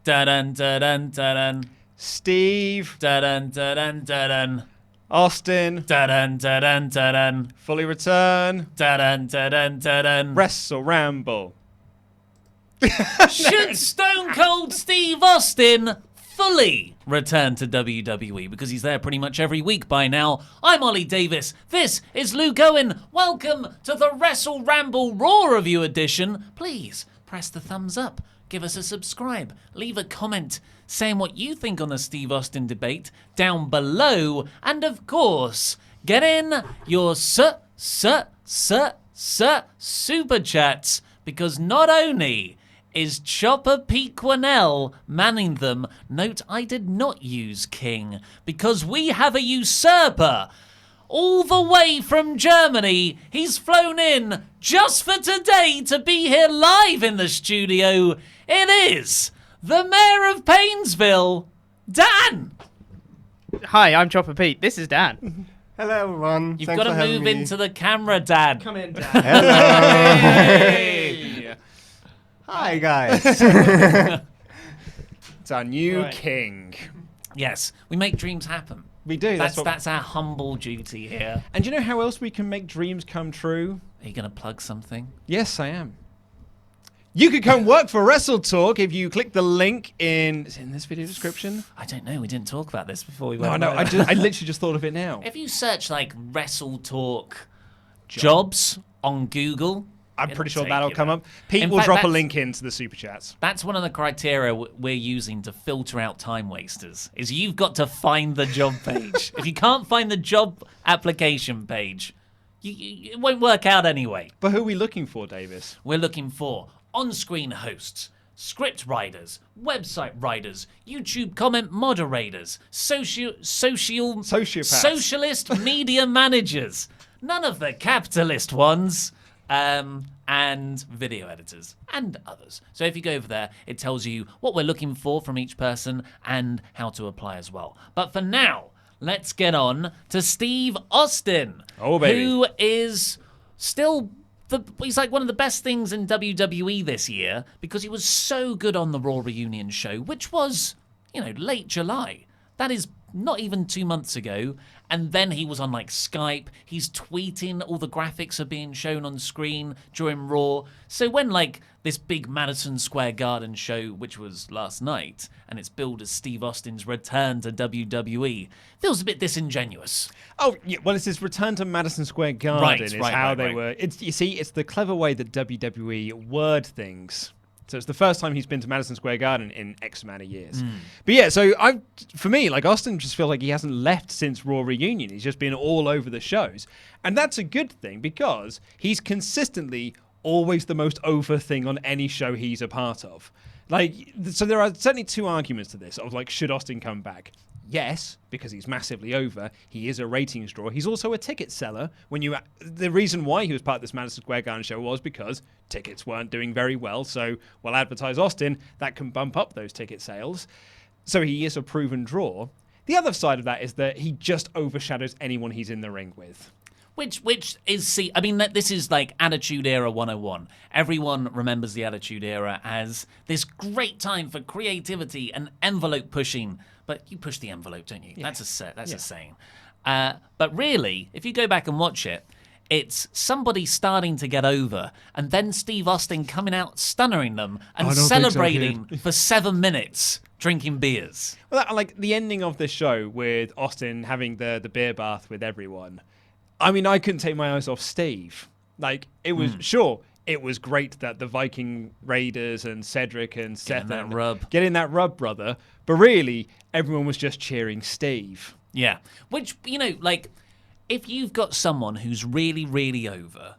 Da-dun, da-dun, da-dun. Steve. Da-dun, da-dun, da-dun. Austin. Da-dun, da-dun, da-dun. Fully return. Da-dun, da-dun, da-dun. WrestleRamble. Should Stone Cold Steve Austin fully return to WWE? Because he's there pretty much every week by now. I'm Ollie Davis. This is Luke Owen. Welcome to the WrestleRamble Raw Review Edition. Please press the thumbs up. Give us a subscribe. Leave a comment saying what you think on the Steve Austin debate down below. And of course, get in your super chats, because not only is Chopper Pete Quinnell manning them, note I did not use King, because we have a usurper all the way from Germany. He's flown in just for today to be here live in the studio. It is the Mayor of Painesville, Dan. Hi, I'm Chopper Pete. This is Dan. Hello, everyone. You've Thanks got for to having move me. into the camera, Dan. Come in, Dan. Hello. Hey. Hi, guys. It's our new Right. king. Yes, we make dreams happen. We do. That's our humble duty here. And do you know how else we can make dreams come true? Are you going to plug something? Yes, I am. You could come work for WrestleTalk if you click the link is it in this video description? I don't know. We didn't talk about this before we No, went. no, live. I literally just thought of it now. If you search like WrestleTalk jobs on Google, I'm it'll pretty sure take that'll you come there. up. Pete In will fact, drop a that's- link into the super chats. That's one of the criteria we're using to filter out time wasters. Is you've got to find the job page. If you can't find the job application page, it won't work out anyway. But who are we looking for, Davis? We're looking for on-screen hosts, script writers, website writers, YouTube comment moderators, Sociopaths. socialist media managers, none of the capitalist ones, and video editors and others. So if you go over there, it tells you what we're looking for from each person and how to apply as well. But for now, let's get on to Steve Austin, Oh, baby. who is still he's like one of the best things in WWE this year, because he was so good on the Raw reunion show, which was, late July. That is not even 2 months ago. And then he was on like Skype. He's tweeting. All the graphics are being shown on screen during Raw. So when like this big Madison Square Garden show, which was last night, and it's billed as Steve Austin's return to WWE, feels a bit disingenuous. Oh, yeah, well, it's his return to Madison Square Garden Right. were. You see, it's the clever way that WWE word things. So it's the first time he's been to Madison Square Garden in X amount of years. But yeah, so for me, like Austin just feels like he hasn't left since Raw Reunion. He's just been all over the shows. And that's a good thing, because he's consistently always the most over thing on any show he's a part of. Like, so there are certainly two arguments to this of like, should Austin come back? Yes, because he's massively over. He is a ratings draw. He's also a ticket seller. The reason why he was part of this Madison Square Garden show was because tickets weren't doing very well. So we'll advertise Austin. That can bump up those ticket sales. So he is a proven draw. The other side of that is that he just overshadows anyone he's in the ring with. Which is, this is like Attitude Era 101. Everyone remembers the Attitude Era as this great time for creativity and envelope pushing. But you push the envelope, don't you? Yeah. That's a saying. But really, if you go back and watch it, it's somebody starting to get over, and then Steve Austin coming out, stunning them, and celebrating for 7 minutes, drinking beers. Well, like the ending of this show with Austin having the beer bath with everyone. I mean, I couldn't take my eyes off Steve. Like, it was, sure, it was great that the Viking Raiders and Cedric and Seth getting that rub, brother. But really, everyone was just cheering Steve. Yeah. Which, if you've got someone who's really, really over,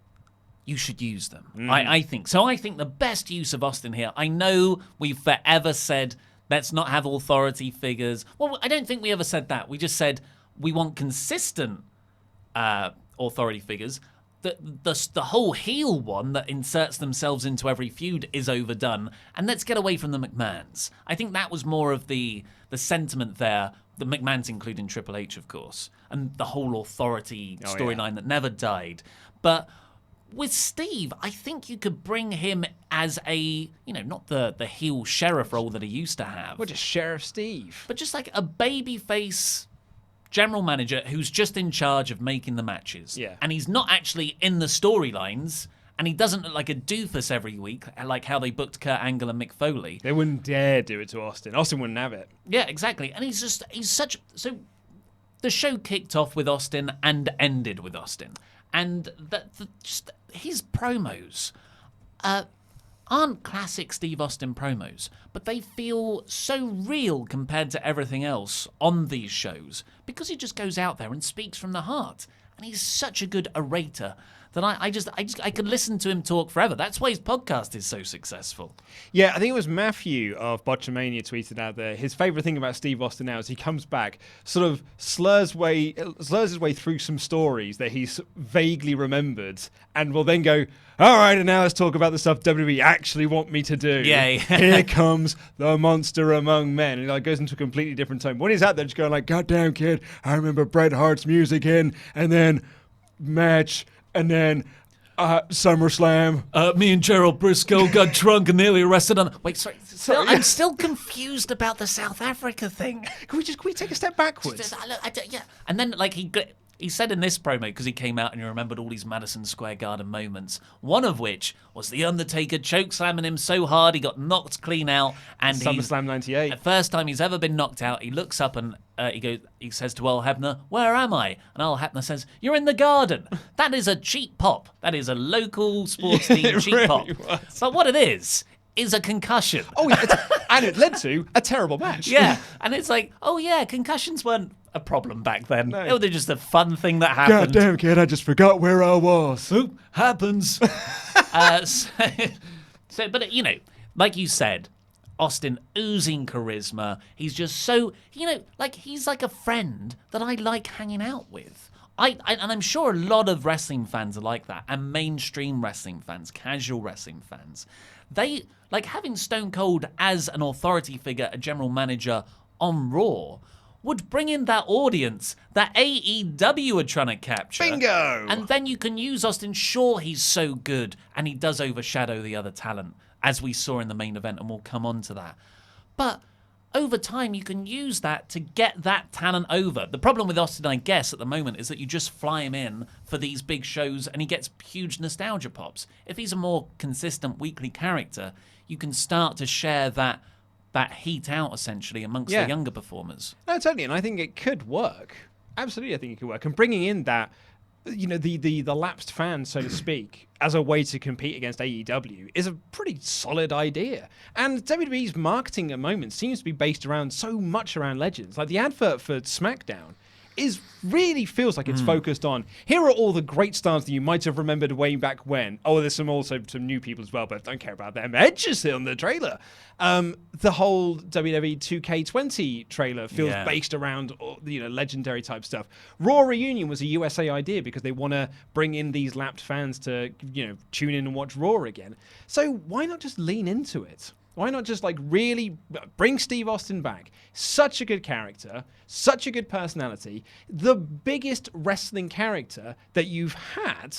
you should use them. I think. So I think the best use of Austin here, I know we've forever said, let's not have authority figures. Well, I don't think we ever said that. We just said we want consistent authority figures. The whole heel one that inserts themselves into every feud is overdone, and let's get away from the McMahons. I think that was more of the sentiment there. The McMahons including Triple H, of course, and the whole authority storyline that never died. But with Steve, I think you could bring him as a, not the heel sheriff role that he used to have. What, just Sheriff Steve? But just like a babyface general manager who's just in charge of making the matches. Yeah. And he's not actually in the storylines, and he doesn't look like a doofus every week, like how they booked Kurt Angle and Mick Foley. They wouldn't dare do it to Austin. Austin wouldn't have it. Yeah, exactly. And he's so the show kicked off with Austin and ended with Austin. And just his promos aren't classic Steve Austin promos, but they feel so real compared to everything else on these shows because he just goes out there and speaks from the heart. And he's such a good orator that I could listen to him talk forever. That's why his podcast is so successful. Yeah, I think it was Matthew of Botchamania tweeted out there. His favourite thing about Steve Austin now is he comes back, sort of slurs his way through some stories that he's vaguely remembered, and will then go, all right, and now let's talk about the stuff WWE actually want me to do. Yeah. Here comes the monster among men. And it goes into a completely different tone. When he's out there just going like, goddamn kid, I remember Bret Hart's music and then match, and then SummerSlam. Me and Gerald Briscoe got drunk and nearly arrested on... Wait, sorry. I'm still confused about the South Africa thing. Can we take a step backwards? Yeah. And then, like, he said in this promo, because he came out and he remembered all these Madison Square Garden moments, one of which was The Undertaker chokeslamming him so hard he got knocked clean out. And SummerSlam 98. The first time he's ever been knocked out, he looks up and he says to Earl Hebner, "Where am I?" And Earl Hebner says, "You're in the Garden." That is a cheap pop. That is a local sports team cheap really pop. was. But what it is a concussion. Oh, yeah, and it led to a terrible match. Yeah, and it's like, oh yeah, concussions weren't a problem back then. No. They were just a fun thing that happened. Goddamn kid, I just forgot where I was. Oop, happens. But like you said, Austin oozing charisma. He's just so, like he's like a friend that I like hanging out with. And I'm sure a lot of wrestling fans are like that, and mainstream wrestling fans, casual wrestling fans. They like having Stone Cold as an authority figure, a general manager on Raw, would bring in that audience that AEW are trying to capture. Bingo! And then you can use Austin. Sure, he's so good, and he does overshadow the other talent, as we saw in the main event, and we'll come on to that. But over time, you can use that to get that talent over. The problem with Austin, I guess, at the moment, is that you just fly him in for these big shows, and he gets huge nostalgia pops. If he's a more consistent weekly character, you can start to share that heat out, essentially, amongst the younger performers. No, totally, and I think it could work. Absolutely, I think it could work. And bringing in that, the lapsed fan, so to speak, as a way to compete against AEW is a pretty solid idea. And WWE's marketing at the moment seems to be based around so much around legends. Like the advert for SmackDown really feels like it's focused on, here are all the great stars that you might have remembered way back when. Oh, there's some new people as well, but don't care about them. Edge is on the trailer. The whole WWE 2K20 trailer feels based around legendary type stuff. Raw Reunion was a USA idea because they want to bring in these lapped fans to tune in and watch Raw again. So why not just lean into it? Why not just really bring Steve Austin back? Such a good character, such a good personality, the biggest wrestling character that you've had.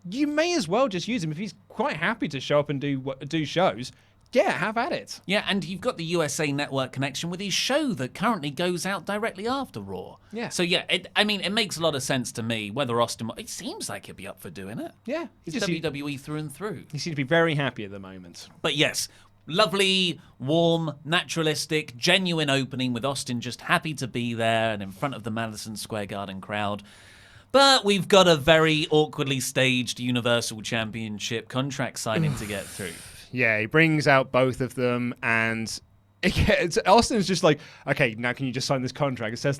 You may as well just use him if he's quite happy to show up and do shows. Yeah, have at it. Yeah, and you've got the USA Network connection with his show that currently goes out directly after Raw. Yeah. So yeah, it makes a lot of sense to me. Whether Austin, it seems like he'd be up for doing it. Yeah, he's WWE through and through. He seems to be very happy at the moment. But yes. Lovely, warm, naturalistic, genuine opening with Austin just happy to be there and in front of the Madison Square Garden crowd. But we've got a very awkwardly staged Universal Championship contract signing to get through. Yeah, he brings out both of them, and Austin's just like, okay, now can you just sign this contract? It says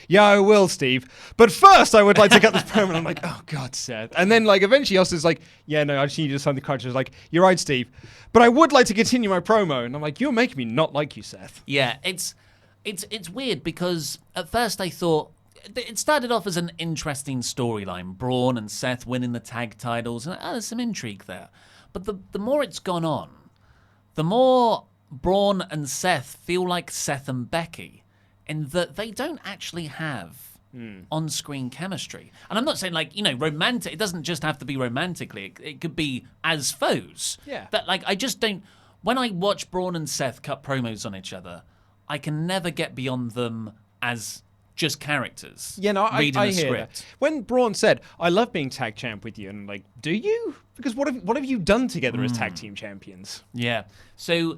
yeah, I will, Steve. But first, I would like to get this promo. And I'm like, oh, God, Seth. And then eventually Austin's like, yeah, no, I just need you to sign the contract. It's like, you're right, Steve. But I would like to continue my promo. And I'm like, you're making me not like you, Seth. Yeah, it's weird because at first I thought it started off as an interesting storyline. Braun and Seth winning the tag titles. And there's some intrigue there. But the more it's gone on, the more Braun and Seth feel like Seth and Becky in that they don't actually have on-screen chemistry. And I'm not saying, like, romantic. It doesn't just have to be romantically. It could be as foes. Yeah. But, like, I just don't... When I watch Braun and Seth cut promos on each other, I can never get beyond them as just characters. Yeah, no, reading I a hear script. that. When Braun said, "I love being tag champ with you," and I'm like, do you? Because what have you done together as tag team champions? Yeah. So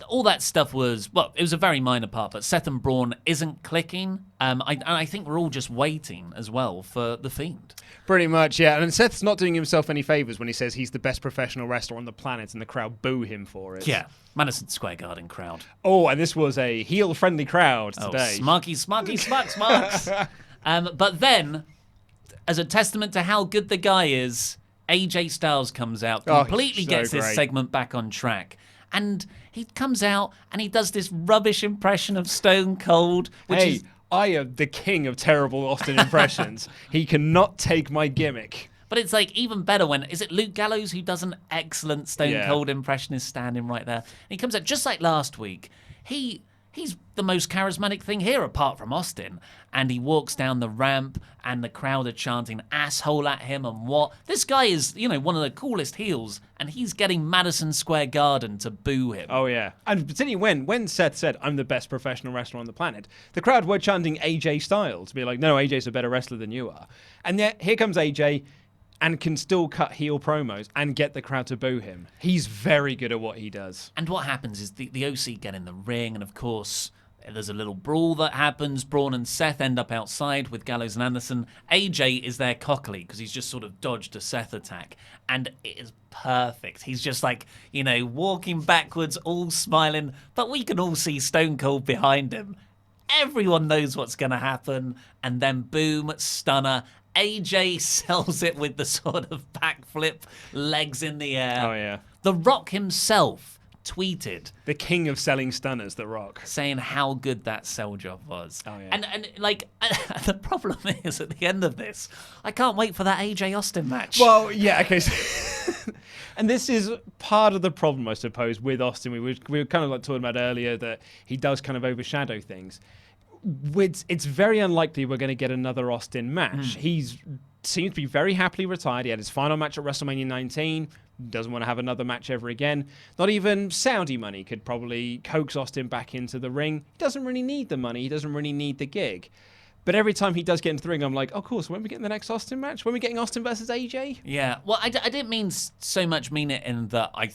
all that stuff was, well, it was a very minor part, but Seth and Braun isn't clicking. I think we're all just waiting as well for The Fiend. Pretty much, yeah. And Seth's not doing himself any favors when he says he's the best professional wrestler on the planet and the crowd boo him for it. Yeah. Madison Square Garden crowd. Oh, and this was a heel-friendly crowd today. Oh, smarks. But then, as a testament to how good the guy is, AJ Styles comes out, completely gets his segment back on track. And he comes out and he does this rubbish impression of Stone Cold, which is... I am the king of terrible Austin impressions. He cannot take my gimmick. But it's like even better when, is it Luke Gallows who does an excellent Stone Cold impression, is standing right there. And he comes out just like last week. He's the most charismatic thing here apart from Austin. And he walks down the ramp and the crowd are chanting asshole at him and what. This guy is, one of the coolest heels and he's getting Madison Square Garden to boo him. Oh, yeah. And particularly when Seth said, "I'm the best professional wrestler on the planet," the crowd were chanting AJ Styles to be like, no, AJ's a better wrestler than you are. And yet here comes AJ and can still cut heel promos and get the crowd to boo him. He's very good at what he does. And what happens is the OC get in the ring, and of course, there's a little brawl that happens. Braun and Seth end up outside with Gallows and Anderson. AJ is there cockily because he's just sort of dodged a Seth attack. And it is perfect. He's just like, walking backwards, all smiling. But we can all see Stone Cold behind him. Everyone knows what's going to happen. And then boom, stunner. AJ sells it with the sort of backflip, legs in the air. Oh, yeah. The Rock himself tweeted, the king of selling stunners, The Rock, saying how good that sell job was. Oh, yeah. And like, the problem is at the end of this, I can't wait for that AJ Austin match. Well, yeah, okay. And this is part of the problem, I suppose, with Austin. We were kind of like talking about earlier that he does kind of overshadow things. It's very unlikely we're going to get another Austin match. He seems to be very happily retired. He had his final match at WrestleMania 19. Doesn't want to have another match ever again. Not even Saudi money could probably coax Austin back into the ring. He doesn't really need the money. He doesn't really need the gig. But every time he does get into the ring, I'm like, oh, cool. So when are we getting the next Austin match? When are we getting Austin versus AJ? Yeah. Well, I didn't mean so much mean it in that I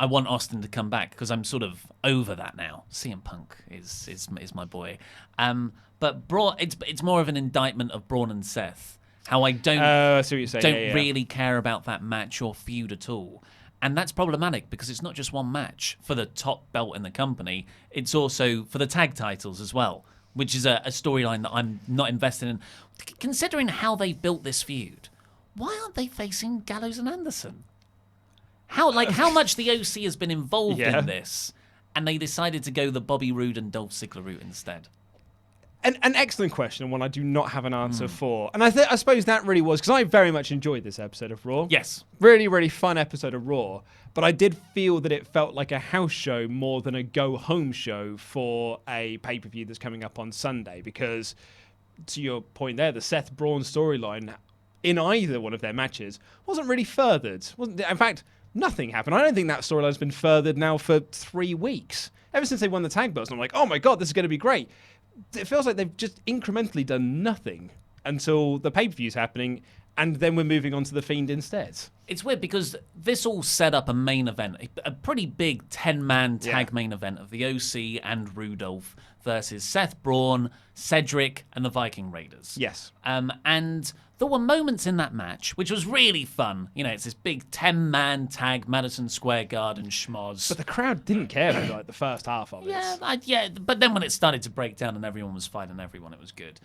want Austin to come back because I'm sort of over that now. CM Punk is my boy. But Braun, it's more of an indictment of Braun and Seth. How I don't I see what you're saying. don't really care about that match or feud at all. And that's problematic because it's not just one match for the top belt in the company. It's also for the tag titles as well, which is a storyline that I'm not invested in. Considering how they built this feud, why aren't they facing Gallows and Anderson? How much the OC has been involved in this, and they decided to go the Bobby Roode and Dolph Ziggler route instead? An excellent question, and one I do not have an answer for. And I suppose that really was, because I very much enjoyed this episode of Raw. Yes. Really, really fun episode of Raw. But I did feel that it felt like a house show more than a go-home show for a pay-per-view that's coming up on Sunday. Because, to your point there, the Seth Braun storyline in either one of their matches wasn't really furthered. In fact, nothing happened. I don't think that storyline's been furthered now for 3 weeks. Ever since they won the tag belts, I'm like, oh my God, this is going to be great. It feels like they've just incrementally done nothing until the pay-per-view's happening, and then we're moving on to The Fiend instead. It's weird because this all set up a main event, a pretty big 10-man tag main event of the OC and Rudolph versus Seth Braun, Cedric, and the Viking Raiders. Yes. And there were moments in that match, which was really fun. It's this big 10-man tag Madison Square Garden schmoz. But the crowd didn't care for like the first half of it. Yeah, but then when it started to break down and everyone was fighting everyone, it was good.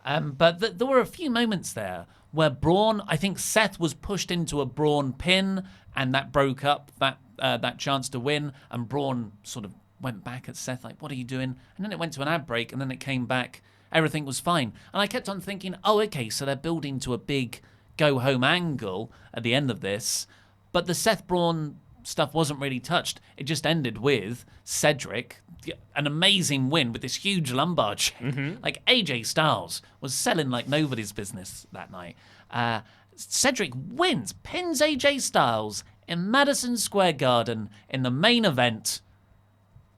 But there were a few moments there where Braun, I think Seth was pushed into a Braun pin, and that broke up that chance to win, and Braun sort of went back at Seth like, what are you doing? And then it went to an ad break, and then it came back. Everything was fine. And I kept on thinking, oh, okay, so they're building to a big go-home angle at the end of this. But the Seth Braun stuff wasn't really touched. It just ended with Cedric, an amazing win with this huge lumbar check. Like AJ Styles was selling like nobody's business that night. Cedric wins, pins AJ Styles in Madison Square Garden in the main event.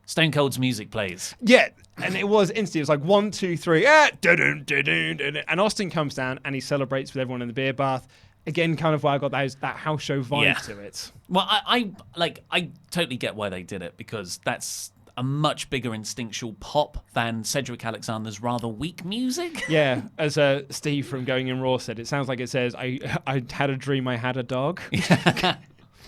Stone Cold's music plays. Yeah, and it was instant. It was like 1, 2, 3, and Austin comes down and he celebrates with everyone in the beer bath. Again, kind of why I got that house show vibe to it. Well, I totally get why they did it, because that's a much bigger instinctual pop than Cedric Alexander's rather weak music. Yeah, as Steve from Going in Raw said, it sounds like it says, I had a dream I had a dog.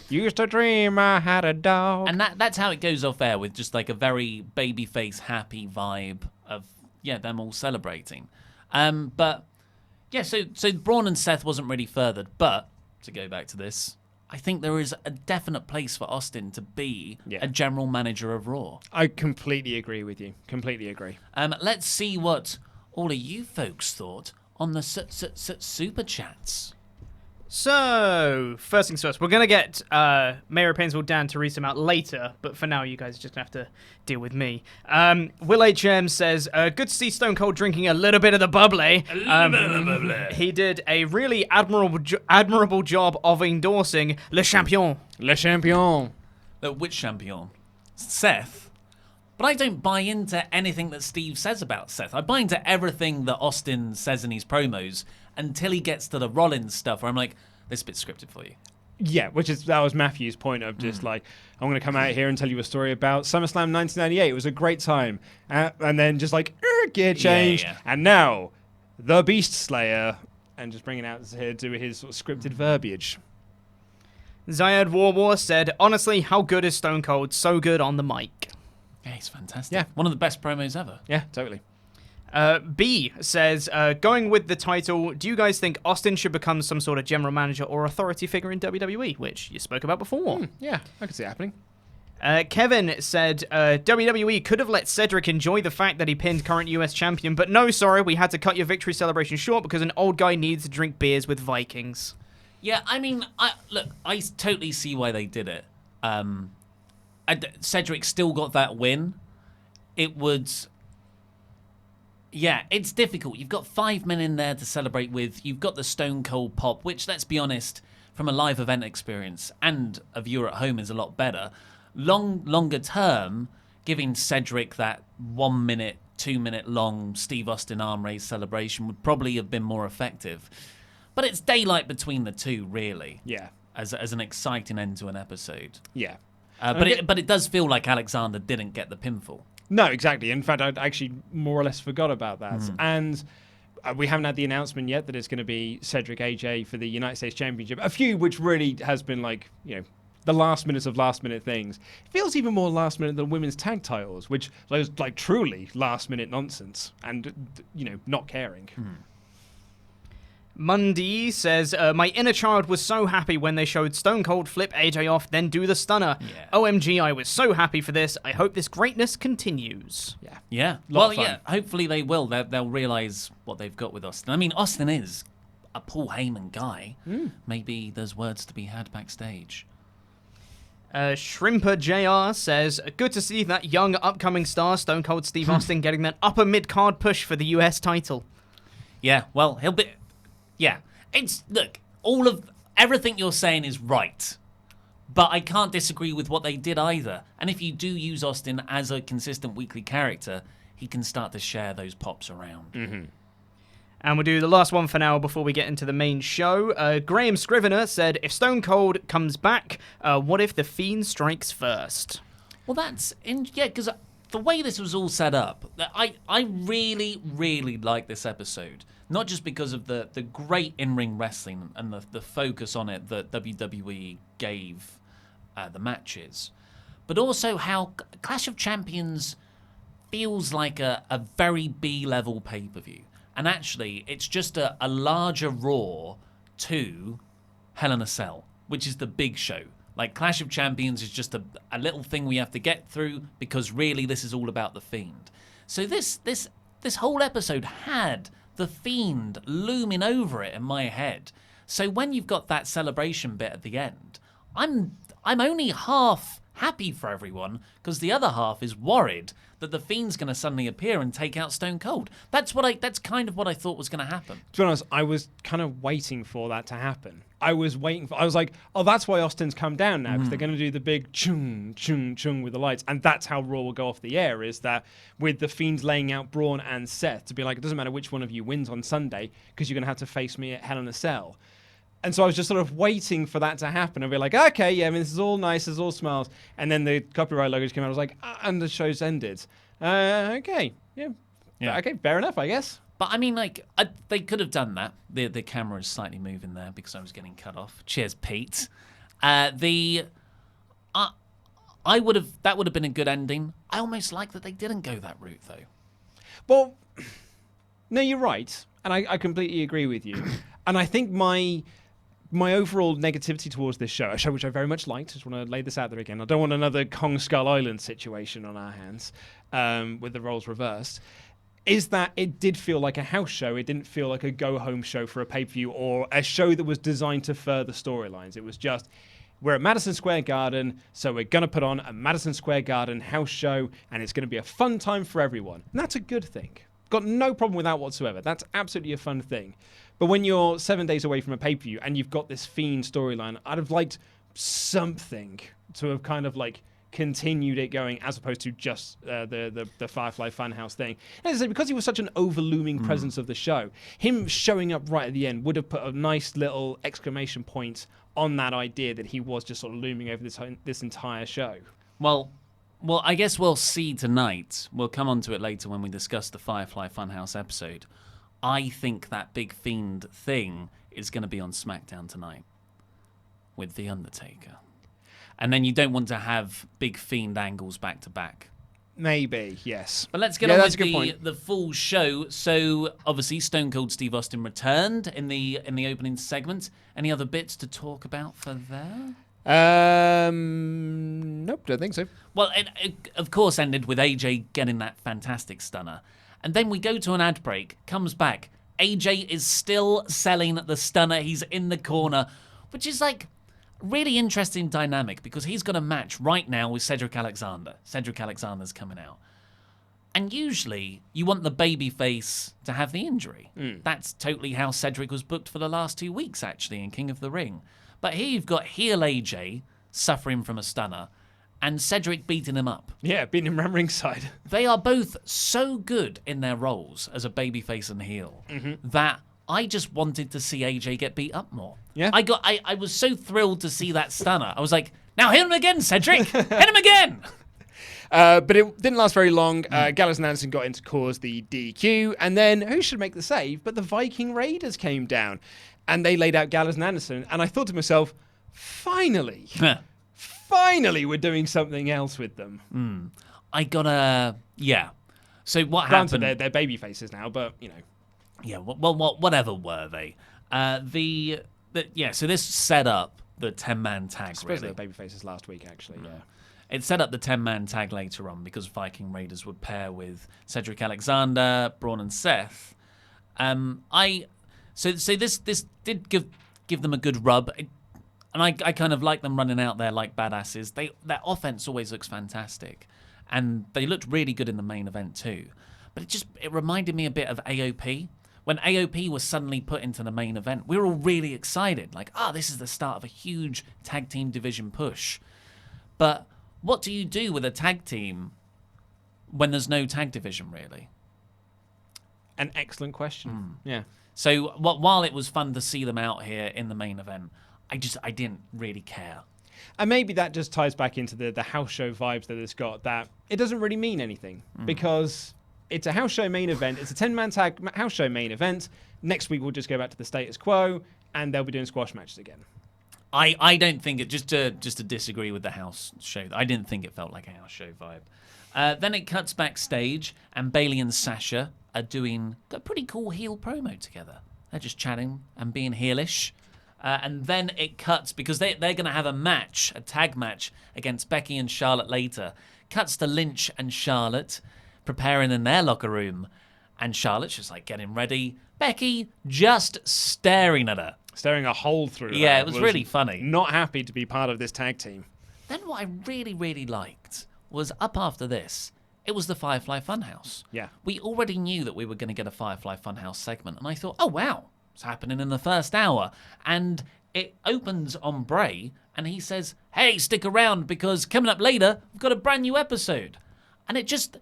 Used to dream I had a dog. And that's how it goes off air, with just like a very babyface happy vibe of them all celebrating. But yeah, so Braun and Seth wasn't really furthered, but to go back to this, I think there is a definite place for Austin to be a general manager of Raw. I completely agree with you. Completely agree. Let's see what all of you folks thought on the super chats. So, first things first, we're going to get Mayor Painesville Dan to read some out later, but for now, you guys are just going to have to deal with me. Will HM says, good to see Stone Cold drinking a little bit of the bubbly. He did a really admirable job of endorsing Le Champion. Le Champion. Which champion? Seth? But I don't buy into anything that Steve says about Seth. I buy into everything that Austin says in his promos until he gets to the Rollins stuff where I'm like, this bit's scripted for you. Yeah, that was Matthew's point of just like, I'm going to come out here and tell you a story about SummerSlam 1998. It was a great time. And then just like, gear change. Yeah. And now, the Beast Slayer. And just bringing out here to his sort of scripted verbiage. Zayed War said, honestly, how good is Stone Cold? So good on the mic. Yeah, he's fantastic. Yeah. One of the best promos ever. Yeah, totally. B says, going with the title, do you guys think Austin should become some sort of general manager or authority figure in WWE, which you spoke about before? Yeah, I can see it happening. Kevin said, WWE could have let Cedric enjoy the fact that he pinned current US champion, but no, sorry, we had to cut your victory celebration short because an old guy needs to drink beers with Vikings. Yeah, I mean, I totally see why they did it. Cedric still got that win. It would... Yeah, it's difficult. You've got 5 men in there to celebrate with. You've got the Stone Cold pop, which, let's be honest, from a live event experience and a viewer at home is a lot better. Longer term, giving Cedric that 1 minute, 2 minute long Steve Austin arm raise celebration would probably have been more effective. But it's daylight between the two, really. Yeah. As an exciting end to an episode. Yeah. But it does feel like Alexander didn't get the pinfall. No, exactly. In fact, I actually more or less forgot about that. And we haven't had the announcement yet that it's going to be Cedric AJ for the United States Championship. A few which really has been like, the last minutes of last minute things. It feels even more last minute than women's tag titles, which was like truly last minute nonsense and, not caring. Mundy says, my inner child was so happy when they showed Stone Cold flip AJ off, then do the stunner. Yeah. OMG, I was so happy for this. I hope this greatness continues. Yeah. Well, yeah, hopefully they will. They'll realize what they've got with Austin. I mean, Austin is a Paul Heyman guy. Maybe there's words to be had backstage. Shrimper JR says, good to see that young upcoming star, Stone Cold Steve Austin, getting that upper mid-card push for the US title. Yeah, well, he'll be... Yeah, look, everything you're saying is right, but I can't disagree with what they did either. And if you do use Austin as a consistent weekly character, he can start to share those pops around. And we'll do the last one for now before we get into the main show. Graham Scrivener said, if Stone Cold comes back, what if The Fiend strikes first? Well, because the way this was all set up, I really, really like this episode. Not just because of the great in-ring wrestling and the focus on it that WWE gave the matches, but also how Clash of Champions feels like a very B-level pay-per-view. And actually, it's just a larger Raw to Hell in a Cell, which is the big show. Like, Clash of Champions is just a little thing we have to get through because really this is all about The Fiend. So this whole episode had The Fiend looming over it in my head. So when you've got that celebration bit at the end, I'm I'm only half happy for everyone because the other half is worried that the Fiend's going to suddenly appear and take out Stone Cold. That's kind of what I thought was going to happen. To be honest, I was kind of waiting for that to happen. I was like, oh, that's why Austin's come down now, because they're going to do the big chung, chung, chung with the lights. And that's how Raw will go off the air, is that with the Fiend laying out Braun and Seth to be like, it doesn't matter which one of you wins on Sunday, because you're going to have to face me at Hell in a Cell. And so I was just sort of waiting for that to happen and be like, okay, yeah, I mean, this is all nice, this is all smiles. And then the copyright logos came out. I was like, and the show's ended. Okay, yeah. Okay, fair enough, I guess. But I mean, like, they could have done that. The camera is slightly moving there because I was getting cut off. Cheers, Pete. That would have been a good ending. I almost like that they didn't go that route, though. Well, no, you're right, and I completely agree with you. And I think my overall negativity towards this show, a show which I very much liked, I just want to lay this out there again. I don't want another Kong Skull Island situation on our hands with the roles reversed, is that it did feel like a house show. It didn't feel like a go-home show for a pay-per-view or a show that was designed to further storylines. It was just, we're at Madison Square Garden, so we're going to put on a Madison Square Garden house show, and it's going to be a fun time for everyone. And that's a good thing. Got no problem with that whatsoever. That's absolutely a fun thing. But when you're 7 days away from a pay-per-view and you've got this Fiend storyline, I'd have liked something to have kind of like continued it going as opposed to just the Firefly Funhouse thing. And as I say, because he was such an overlooming presence of the show, him showing up right at the end would have put a nice little exclamation point on that idea that he was just sort of looming over this entire show. Well, I guess we'll see tonight. We'll come on to it later when we discuss the Firefly Funhouse episode. I think that big Fiend thing is going to be on SmackDown tonight with The Undertaker. And then you don't want to have big Fiend angles back to back. Maybe, yes. But let's get on with the full show. So, obviously, Stone Cold Steve Austin returned in the opening segment. Any other bits to talk about for there? Nope, don't think so. Well, it of course ended with AJ getting that fantastic stunner. And then we go to an ad break, comes back. AJ is still selling the stunner. He's in the corner, which is like really interesting dynamic because he's got a match right now with Cedric Alexander. Cedric Alexander's coming out. And usually you want the babyface to have the injury. That's totally how Cedric was booked for the last 2 weeks, actually, in King of the Ring. But here you've got heel AJ suffering from a stunner and Cedric beating him up. Yeah, beating him around ringside. They are both so good in their roles as a babyface and heel that I just wanted to see AJ get beat up more. Yeah. I was so thrilled to see that stunner. I was like, now hit him again, Cedric! Hit him again! But it didn't last very long. Gallows and Anderson got in to cause the DQ. And then, who should make the save? But the Viking Raiders came down. And they laid out Gallows and Anderson. And I thought to myself, finally. Finally, we're doing something else with them. Yeah. So what Granted, happened? they're baby faces now, but, you know. Yeah, well, whatever were they? So this set up the 10-man tag, I suppose really. they were baby faces last week, actually, yeah. It set up the 10-man tag later on because Viking Raiders would pair with Cedric Alexander, Braun and Seth. So this did give them a good rub. And I kind of like them running out there like badasses. Their offense always looks fantastic. And they looked really good in the main event too. But it reminded me a bit of AOP. When AOP was suddenly put into the main event, we were all really excited. Like, this is the start of a huge tag team division push. But what do you do with a tag team when there's no tag division, really? An excellent question. Yeah. So while it was fun to see them out here in the main event, I didn't really care. And maybe that just ties back into the house show vibes that it's got, that it doesn't really mean anything because it's a house show main event. It's a 10-man tag house show main event. Next week, we'll just go back to the status quo and they'll be doing squash matches again. I don't think it, just to disagree with the house show, I didn't think it felt like a house show vibe. Then it cuts backstage and Bayley and Sasha are doing a pretty cool heel promo together. They're just chatting and being heelish. And then it cuts, because they're going to have a tag match against Becky and Charlotte later. Cuts to Lynch and Charlotte preparing in their locker room. And Charlotte's just like getting ready. Becky just staring at her. Staring a hole through her. Yeah, it was really funny. Not happy to be part of this tag team. Then what I really, really liked was up after this, it was the Firefly Funhouse. Yeah. We already knew that we were going to get a Firefly Funhouse segment, and I thought, oh, wow, it's happening in the first hour. And it opens on Bray, and he says, hey, stick around, because coming up later, we've got a brand new episode. And it just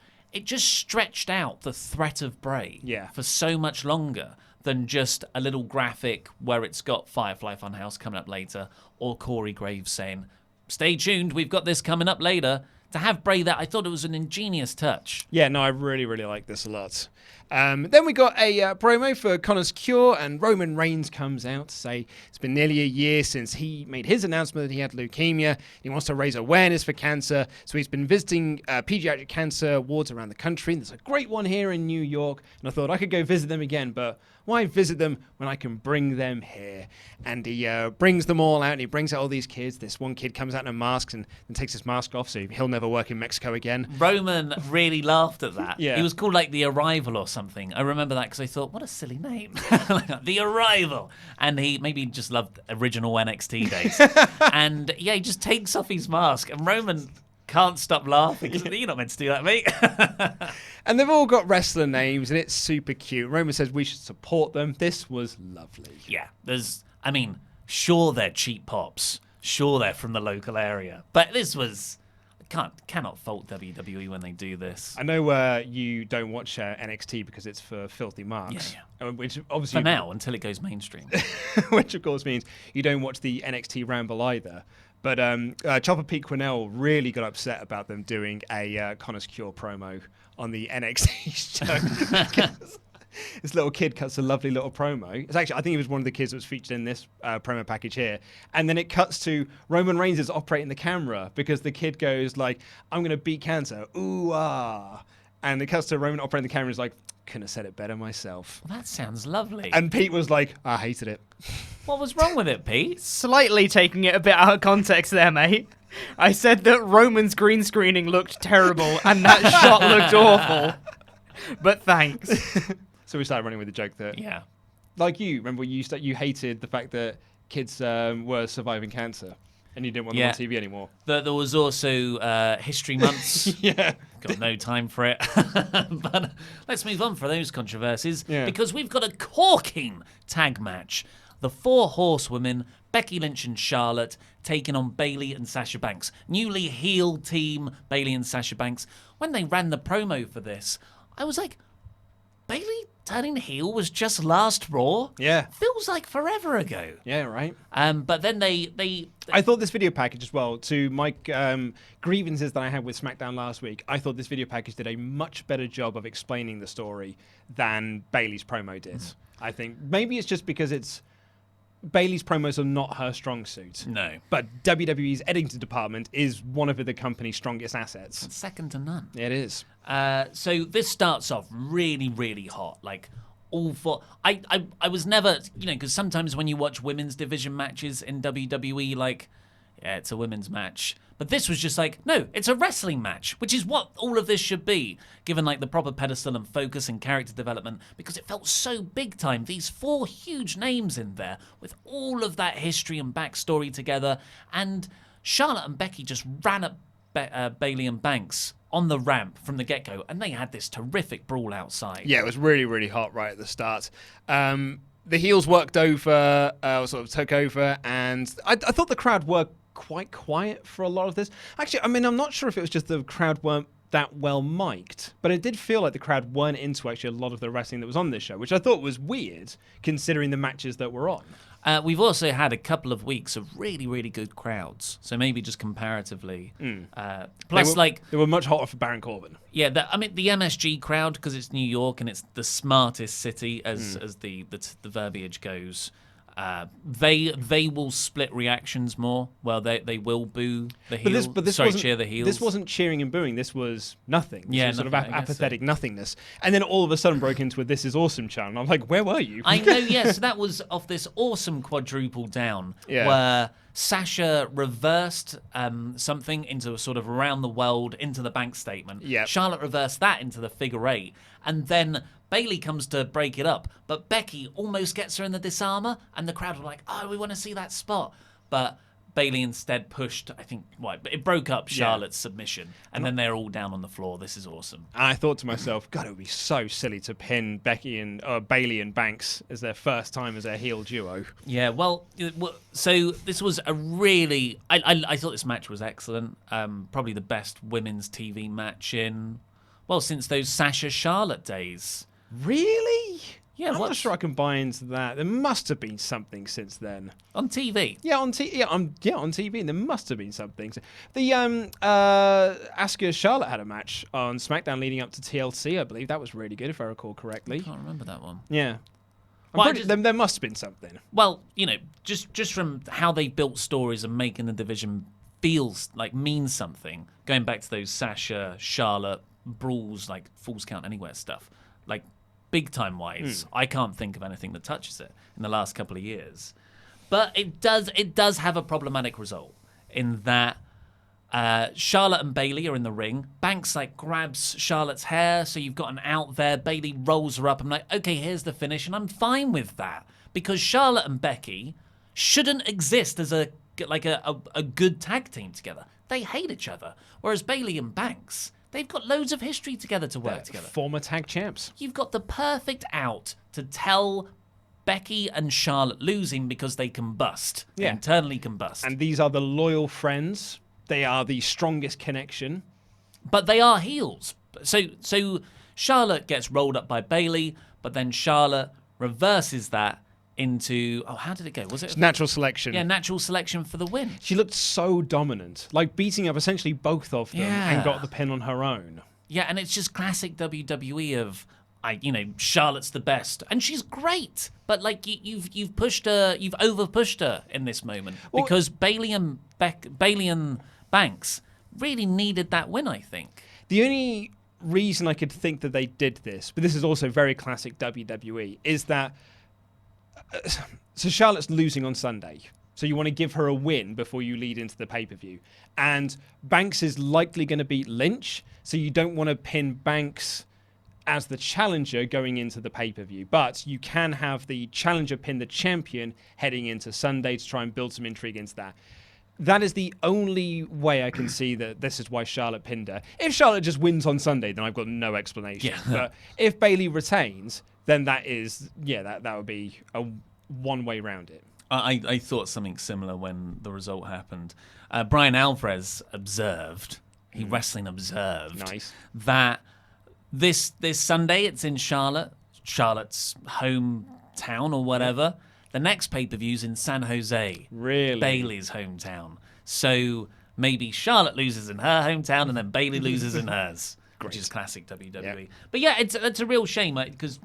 stretched out the threat of Bray for so much longer than just a little graphic where it's got Firefly Funhouse coming up later, or Corey Graves saying, stay tuned, we've got this coming up later. To have Bray there, I thought it was an ingenious touch. Yeah, no, I really, really like this a lot. Then we got a promo for Connor's Cure, and Roman Reigns comes out to say it's been nearly a year since he made his announcement that he had leukemia. He wants to raise awareness for cancer, so he's been visiting pediatric cancer wards around the country. And there's a great one here in New York, and I thought I could go visit them again, but why visit them when I can bring them here? And he brings them all out, and he brings out all these kids. This one kid comes out in a mask and takes his mask off, so he'll never work in Mexico again. Roman really laughed at that. Yeah. He was called like The Arrival or something. I remember that because I thought, what a silly name. The Arrival. And he maybe just loved original NXT days. And yeah, he just takes off his mask, and Roman can't stop laughing. You're not meant to do that, mate. And they've all got wrestler names, and it's super cute. Roman says we should support them. This was lovely. Yeah, sure they're cheap pops. Sure they're from the local area. But this was... Cannot fault WWE when they do this. I know you don't watch NXT because it's for filthy marks. Yeah. Which obviously... For now, until it goes mainstream. Which, of course, means you don't watch the NXT Ramble either. But Chopper Pete Quinnell really got upset about them doing a Connor's Cure promo on the NXT show. This little kid cuts a lovely little promo. It's actually, I think he was one of the kids that was featured in this promo package here. And then it cuts to Roman Reigns is operating the camera because the kid goes like, I'm going to beat cancer. Ooh, ah. And it cuts to Roman operating the camera. He's like, couldn't have said it better myself. Well, that sounds lovely. And Pete was like, I hated it. What was wrong with it, Pete? Slightly taking it a bit out of context there, mate. I said that Roman's green screening looked terrible and that shot looked awful. But thanks. So we started running with the joke that, Yeah. like you, remember you hated the fact that kids were surviving cancer and you didn't want them on TV anymore. There was also History Months. Yeah. Got no time for it. But let's move on for those controversies because we've got a corking tag match. The four horsewomen, Becky Lynch and Charlotte, taking on Bayley and Sasha Banks. Newly heel team, Bayley and Sasha Banks. When they ran the promo for this, I was like, Bayley turning heel was just last Raw? Yeah. Feels like forever ago. Yeah, right. But then they I thought this video package as well, to my grievances that I had with SmackDown last week, I thought this video package did a much better job of explaining the story than Bayley's promo did. I think maybe it's just because Bayley's promos are not her strong suit. No. But WWE's editing department is one of the company's strongest assets. second to none. It is. So this starts off really, really hot. Like, all four. I was never, because sometimes when you watch women's division matches in WWE, like, yeah, it's a women's match. But this was just like, no, it's a wrestling match, which is what all of this should be, given like the proper pedestal and focus and character development, because it felt so big time. These four huge names in there with all of that history and backstory together. And Charlotte and Becky just ran at Bayley and Banks on the ramp from the get-go, and they had this terrific brawl outside. Yeah, it was really, really hot right at the start. The heels worked over, sort of took over, and I thought the crowd were quite quiet for a lot of this. Actually, I mean, I'm not sure if it was just the crowd weren't that well mic'd, but it did feel like the crowd weren't into actually a lot of the wrestling that was on this show, which I thought was weird considering the matches that were on. We've also had a couple of weeks of really, really good crowds, so maybe just comparatively. Plus, they were much hotter for Baron Corbin. Yeah, the MSG crowd, because it's New York and it's the smartest city as the verbiage goes. They will split reactions more. Well, they will boo the heel. But this cheer the heels. This wasn't cheering and booing. This was nothing. This was sort of apathetic so. Nothingness. And then all of a sudden broke into a "This is awesome" chant. And I'm like, where were you? I know. Yes, that was off this awesome quadruple down where Sasha reversed something into a sort of around the world into the bank statement. Yep. Charlotte reversed that into the figure eight, and then Bayley comes to break it up, but Becky almost gets her in the disarmer, and the crowd were like, "Oh, we want to see that spot." But Bayley instead pushed, I think, but it broke up Charlotte's submission, and then they're all down on the floor. This is awesome. And I thought to myself, God, it would be so silly to pin Bayley and Banks as their first time as a heel duo. Yeah, well, so this was a really... I thought this match was excellent. Probably the best women's TV match since those Sasha Charlotte days. Really? Yeah, I'm not sure I can buy into that. There must have been something since then. On TV? Yeah, on TV. There must have been something. The Asuka Charlotte had a match on SmackDown leading up to TLC, I believe. That was really good, if I recall correctly. I can't remember that one. Yeah. There must have been something. Well, just from how they built stories and making the division mean something, going back to those Sasha, Charlotte, brawls, like Falls Count Anywhere stuff, like big time wise, I can't think of anything that touches it in the last couple of years. But it does have a problematic result in that Charlotte and Bayley are in the ring. Banks grabs Charlotte's hair, so you've got an out there. Bayley rolls her up. I'm like, okay, here's the finish, and I'm fine with that because Charlotte and Becky shouldn't exist as a good tag team together. They hate each other. Whereas Bayley and Banks, they've got loads of history together to work together. Former tag champs. You've got the perfect out to tell Becky and Charlotte losing because they combust. They internally combust. And these are the loyal friends. They are the strongest connection. But they are heels. So Charlotte gets rolled up by Bayley, but then Charlotte reverses that into... Oh, how did it go? Was it... Natural selection. Yeah, natural selection for the win. She looked so dominant. Beating up essentially both of them and got the pin on her own. Yeah, and it's just classic WWE of... Charlotte's the best, and she's great. But you've pushed her, you've over pushed her in this moment because Bayley and Banks really needed that win. I think the only reason I could think that they did this, but this is also very classic WWE, is that so Charlotte's losing on Sunday. So you want to give her a win before you lead into the pay-per-view, and Banks is likely going to beat Lynch, so you don't want to pin Banks as the challenger going into the pay-per-view. But you can have the challenger pin the champion heading into Sunday to try and build some intrigue into that. That is the only way I can see that this is why Charlotte pinned her. If Charlotte just wins on Sunday, then I've got no explanation. Yeah. But if Bayley retains, then that is, that would be a one-way round it. I thought something similar when the result happened. Brian Alvarez observed, wrestling observed, nice, that this Sunday it's in Charlotte's hometown or whatever. The next pay-per-view's in San Jose. Really? Bayley's hometown. So maybe Charlotte loses in her hometown and then Bayley loses in hers. Which is classic WWE. Yeah. But yeah, it's a real shame because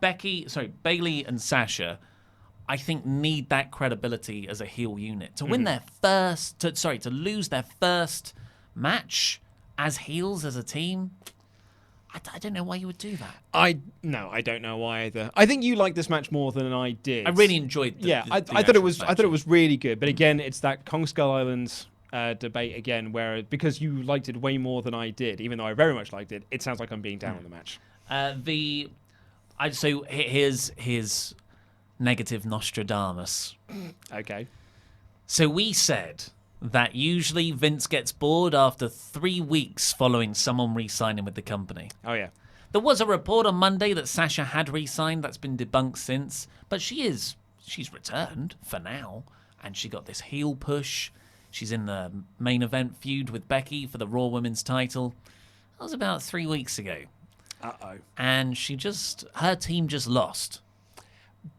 Bayley and Sasha, I think, need that credibility as a heel unit to win their first. To lose their first match as heels as a team. I don't know why you would do that. I don't know why either. I think you liked this match more than I did. I really enjoyed. I thought it was really good. But again, it's that Kong Skull Island debate again, where because you liked it way more than I did, even though I very much liked it, it sounds like I'm being down on the match. So here's negative Nostradamus. Okay. So we said that usually Vince gets bored after 3 weeks following someone re-signing with the company. Oh, yeah. There was a report on Monday that Sasha had re-signed. That's been debunked since. But she's returned for now. And she got this heel push. She's in the main event feud with Becky for the Raw Women's title. That was about 3 weeks ago. Uh-oh. And her team just lost.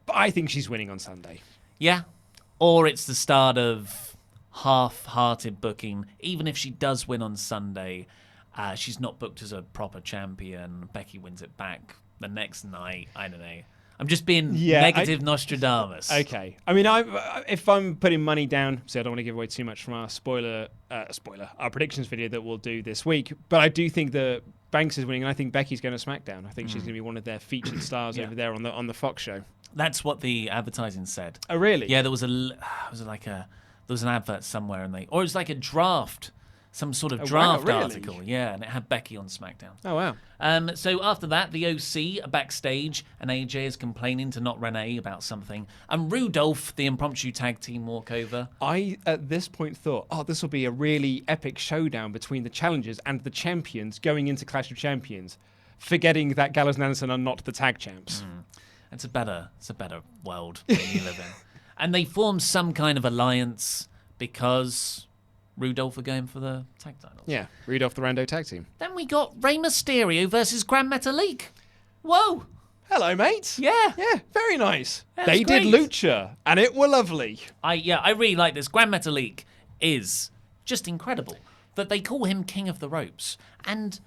But I think she's winning on Sunday. Yeah. Or it's the start of half-hearted booking. Even if she does win on Sunday, she's not booked as a proper champion. Becky wins it back the next night. I don't know. I'm just being negative Nostradamus. Okay. I mean, if I'm putting money down, so I don't want to give away too much from our our predictions video that we'll do this week, but I do think that Banks is winning, and I think Becky's going to SmackDown. I think she's going to be one of their featured stars over there on the Fox show. That's what the advertising said. Oh, really? Yeah, there was an advert somewhere, or it was like a draft some sort of Oh, wow, draft really? article. Yeah, and it had Becky on SmackDown. Oh, wow. So after that, the OC are backstage, and AJ is complaining to not Renee about something. And Rudolph, the impromptu tag team walkover. I, at this point, thought, this will be a really epic showdown between the challengers and the champions going into Clash of Champions, forgetting that Gallows and Anderson are not the tag champs. It's a better world that you live in. And they form some kind of alliance because Rudolph are going for the tag titles. Yeah, Rudolph the Rando tag team. Then we got Rey Mysterio versus Grand Metalik. Whoa. Hello, mate. Yeah. Yeah, very nice. That's They did great. Lucha, and it were lovely. I really like this. Grand Metalik is just incredible. That they call him King of the Ropes. And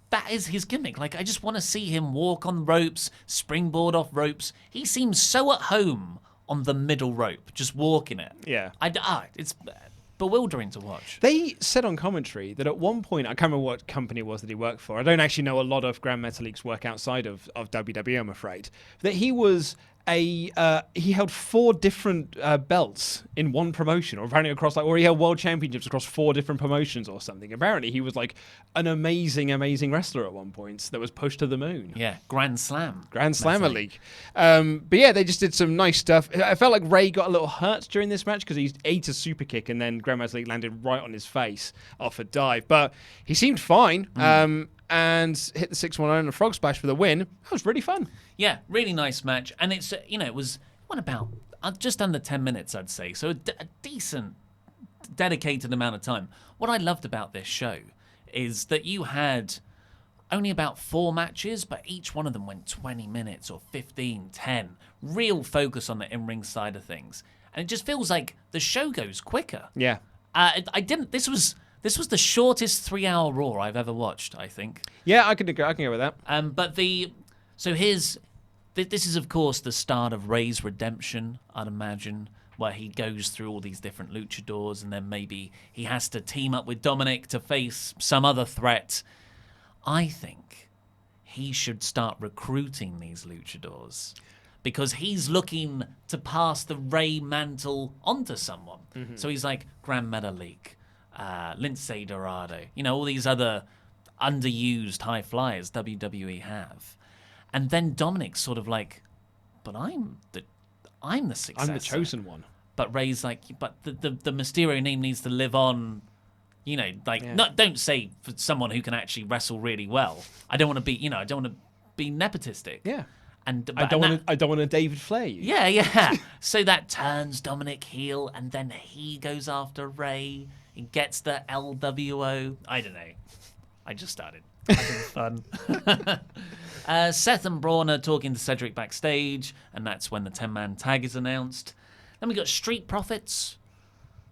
that is his gimmick. Like, I just want to see him walk on ropes, springboard off ropes. He seems so at home on the middle rope, just walking it. Yeah. It's bewildering to watch. They said on commentary that at one point, I can't remember what company it was that he worked for. I don't actually know a lot of Grand Metalik's work outside of WWE, I'm afraid. That he was he held 4 different belts in one promotion, or apparently across or he held world championships across 4 different promotions or something. Apparently, he was like an amazing wrestler at one point that was pushed to the moon. Yeah, Grand Slam. Grand Slammer League. But yeah, they just did some nice stuff. I felt like Ray got a little hurt during this match because he ate a super kick and then Grand Metalik landed right on his face off a dive. But he seemed fine and hit the 619 and a frog splash for the win. That was really fun. Yeah, really nice match. And it's, it went about just under 10 minutes, I'd say. So a decent, dedicated amount of time. What I loved about this show is that you had only about 4 matches, but each one of them went 20 minutes or 15, 10. Real focus on the in-ring side of things. And it just feels like the show goes quicker. Yeah. This was the shortest 3-hour Raw I've ever watched, I think. Yeah, I can go with that. This is, of course, the start of Ray's redemption, I'd imagine, where he goes through all these different luchadors, and then maybe he has to team up with Dominic to face some other threat. I think he should start recruiting these luchadors because he's looking to pass the Ray mantle onto someone. Mm-hmm. So he's like Grand Metalik, Lindsay Dorado, all these other underused high flyers WWE have. And then Dominic's sort of like, but I'm the successor. I'm the chosen one. But Ray's like, but the Mysterio name needs to live on. Don't say for someone who can actually wrestle really well. I don't want to be, I don't want to be nepotistic. Yeah. And I don't want to David Flair you. Yeah. So that turns Dominic heel, and then he goes after Ray. He gets the LWO. I don't know. I just started having fun. Seth and Braun are talking to Cedric backstage, and that's when the 10-man tag is announced. Then we got Street Profits.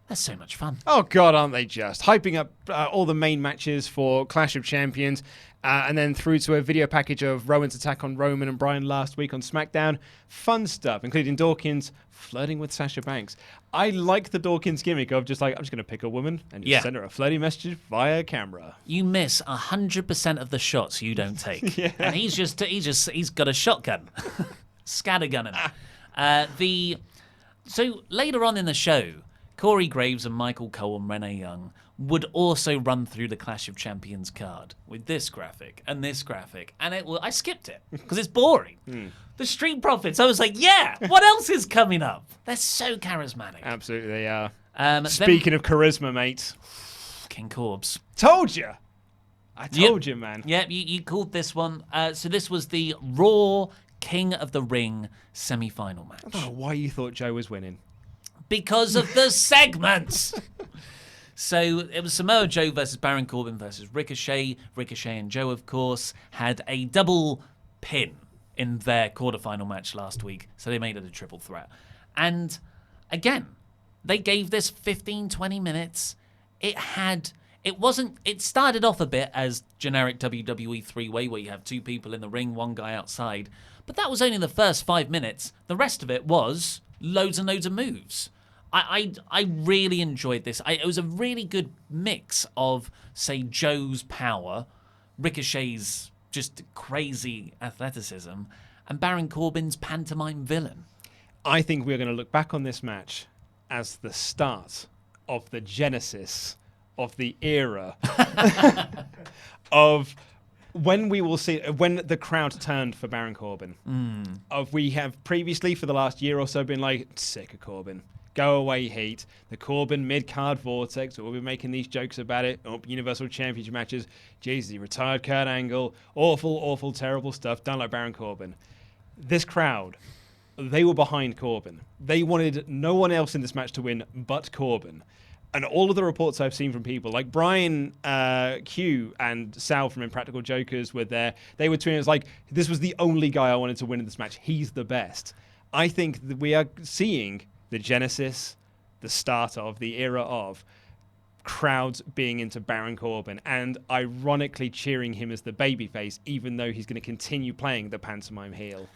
That's so much fun. Oh, God, aren't they just? Hyping up all the main matches for Clash of Champions, and then through to a video package of Rowan's attack on Roman and Bryan last week on SmackDown. Fun stuff, including Dawkins flirting with Sasha Banks. I like the Dawkins gimmick of just like, I'm just going to pick a woman and just send her a flirty message via camera. You miss 100% of the shots you don't take. Yeah. And he's got a shotgun. Scattergunning. So later on in the show, Corey Graves and Michael Cole and Renee Young would also run through the Clash of Champions card with this graphic, and I skipped it because it's boring. The Street Profits, I was like, yeah, what else is coming up? They're so charismatic. Absolutely, they are. Speaking of charisma, mate. King Corbs. Told you. I told you, man. Yep, you called this one. So this was the Raw King of the Ring semi-final match. I don't know why you thought Joe was winning. Because of the segments. So it was Samoa Joe versus Baron Corbin versus Ricochet. Ricochet and Joe, of course, had a double pin in their quarterfinal match last week. So they made it a triple threat. And again, they gave this 15, 20 minutes. It started off a bit as generic WWE three-way where you have 2 people in the ring, 1 guy outside. But that was only the first 5 minutes. The rest of it was loads and loads of moves. I really enjoyed this. It was a really good mix of, say, Joe's power, Ricochet's just crazy athleticism, and Baron Corbin's pantomime villain. I think we're going to look back on this match as the start of the genesis of the era of when we will see when the crowd turned for Baron Corbin. Of we have previously for the last year or so been like sick of Corbin. Go away, Heat. The Corbin mid-card vortex. We'll be making these jokes about it. Universal Championship matches. Jesus, he retired Kurt Angle. Awful, awful, terrible stuff. Don't like Baron Corbin. This crowd, they were behind Corbin. They wanted no one else in this match to win but Corbin. And all of the reports I've seen from people, like Brian Q and Sal from Impractical Jokers were there. They were tweeting, like, this was the only guy I wanted to win in this match. He's the best. I think that we are seeing the genesis, the start of, the era of crowds being into Baron Corbin and ironically cheering him as the babyface, even though he's going to continue playing the pantomime heel.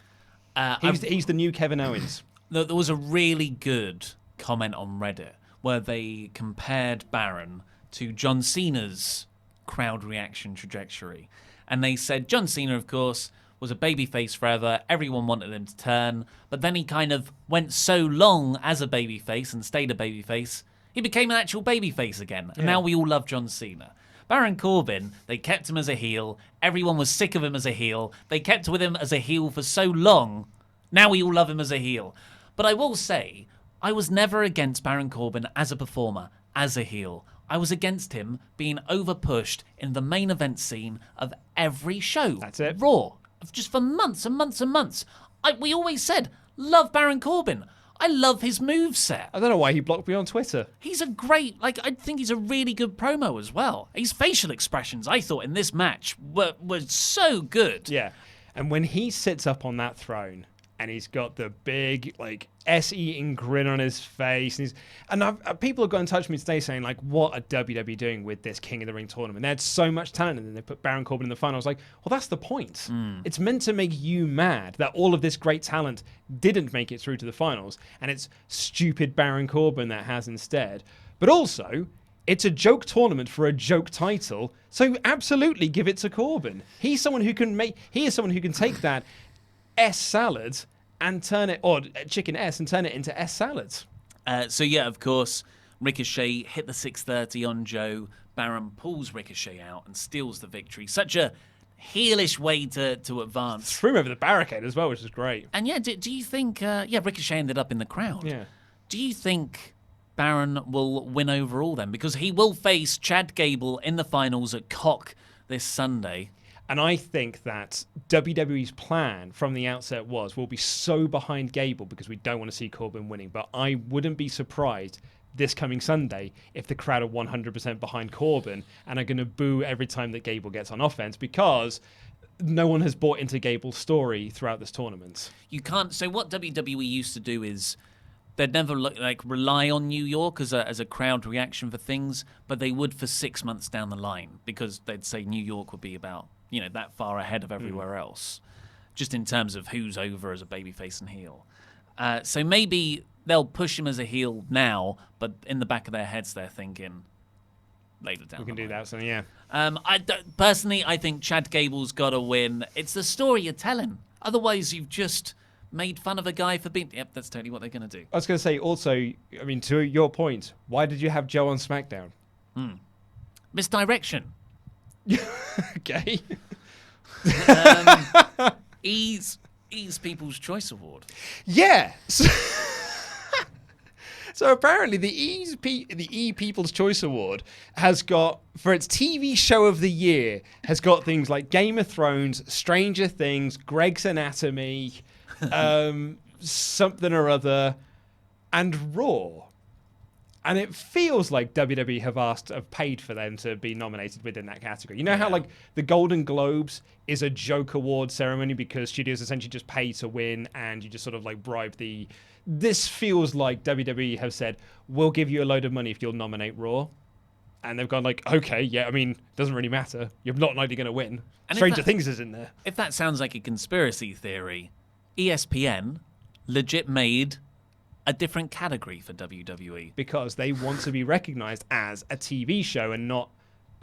He's the new Kevin Owens. There was a really good comment on Reddit where they compared Baron to John Cena's crowd reaction trajectory. And they said John Cena, of course, was a babyface forever. Everyone wanted him to turn. But then he kind of went so long as a babyface and stayed a babyface, he became an actual babyface again. And now we all love John Cena. Baron Corbin, they kept him as a heel. Everyone was sick of him as a heel. They kept with him as a heel for so long. Now we all love him as a heel. But I will say, I was never against Baron Corbin as a performer, as a heel. I was against him being overpushed in the main event scene of every show. That's it. Raw. Just for months and months and months. We always said, love Baron Corbin. I love his moveset. I don't know why he blocked me on Twitter. He's a great, I think he's a really good promo as well. His facial expressions, I thought, in this match were so good. Yeah. And when he sits up on that throne and he's got the big, ass-eating grin on his face. And people have got in touch with me today saying, what are WWE doing with this King of the Ring tournament? They had so much talent, and then they put Baron Corbin in the final. I was like, well, that's the point. It's meant to make you mad that all of this great talent didn't make it through to the finals, and it's stupid Baron Corbin that has instead. But also, it's a joke tournament for a joke title, so absolutely give it to Corbin. He is someone who can take that S salad and turn it, or chicken S and turn it into S salads. So yeah, of course, Ricochet hit the 630 on Joe. Baron pulls Ricochet out and steals the victory. Such a heelish way to advance. Threw him over the barricade as well, which is great. And yeah, do you think, Ricochet ended up in the crowd. Yeah. Do you think Baron will win overall then? Because he will face Chad Gable in the finals at Cock this Sunday. And I think that WWE's plan from the outset we'll be so behind Gable because we don't want to see Corbin winning. But I wouldn't be surprised this coming Sunday if the crowd are 100% behind Corbin and are going to boo every time that Gable gets on offense because no one has bought into Gable's story throughout this tournament. You can't. So what WWE used to do is they'd never rely on New York as a crowd reaction for things, but they would for 6 months down the line because they'd say New York would be about that far ahead of everywhere else, just in terms of who's over as a babyface and heel. So maybe they'll push him as a heel now, but in the back of their heads they're thinking later down. We can the do line. that, so yeah. Personally, I think Chad Gable's got to win. It's the story you're telling. Otherwise, you've just made fun of a guy for being... Yep, that's totally what they're going to do. I was going to say, also, to your point, why did you have Joe on SmackDown? Misdirection. Okay. Ease People's Choice Award. Yeah. So apparently the E People's Choice Award has got, for its TV show of the year, has got things like Game of Thrones, Stranger Things, Greg's Anatomy, something or other, and Raw. And it feels like WWE have paid for them to be nominated within that category. You know how the Golden Globes is a joke award ceremony because studios essentially just pay to win and you just sort of bribe the... This feels like WWE have said, we'll give you a load of money if you'll nominate Raw. And they've gone okay, yeah, doesn't really matter. You're not likely going to win. And Stranger Things is in there. If that sounds like a conspiracy theory, ESPN legit made a different category for WWE. Because they want to be recognized as a TV show and not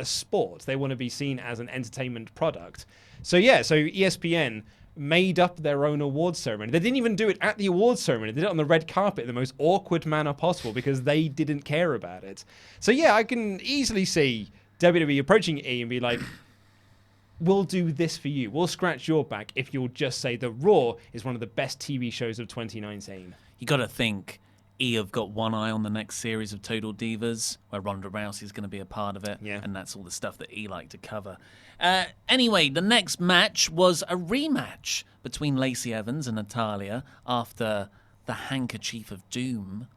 a sport. They want to be seen as an entertainment product. So yeah, so ESPN made up their own awards ceremony. They didn't even do it at the awards ceremony. They did it on the red carpet in the most awkward manner possible because they didn't care about it. So yeah, I can easily see WWE approaching E and be like, we'll do this for you. We'll scratch your back if you'll just say that Raw is one of the best TV shows of 2019. You got to think E have got one eye on the next series of Total Divas, where Ronda Rousey's going to be a part of it, and that's all the stuff that E like to cover. Anyway, the next match was a rematch between Lacey Evans and Natalya after the Handkerchief of Doom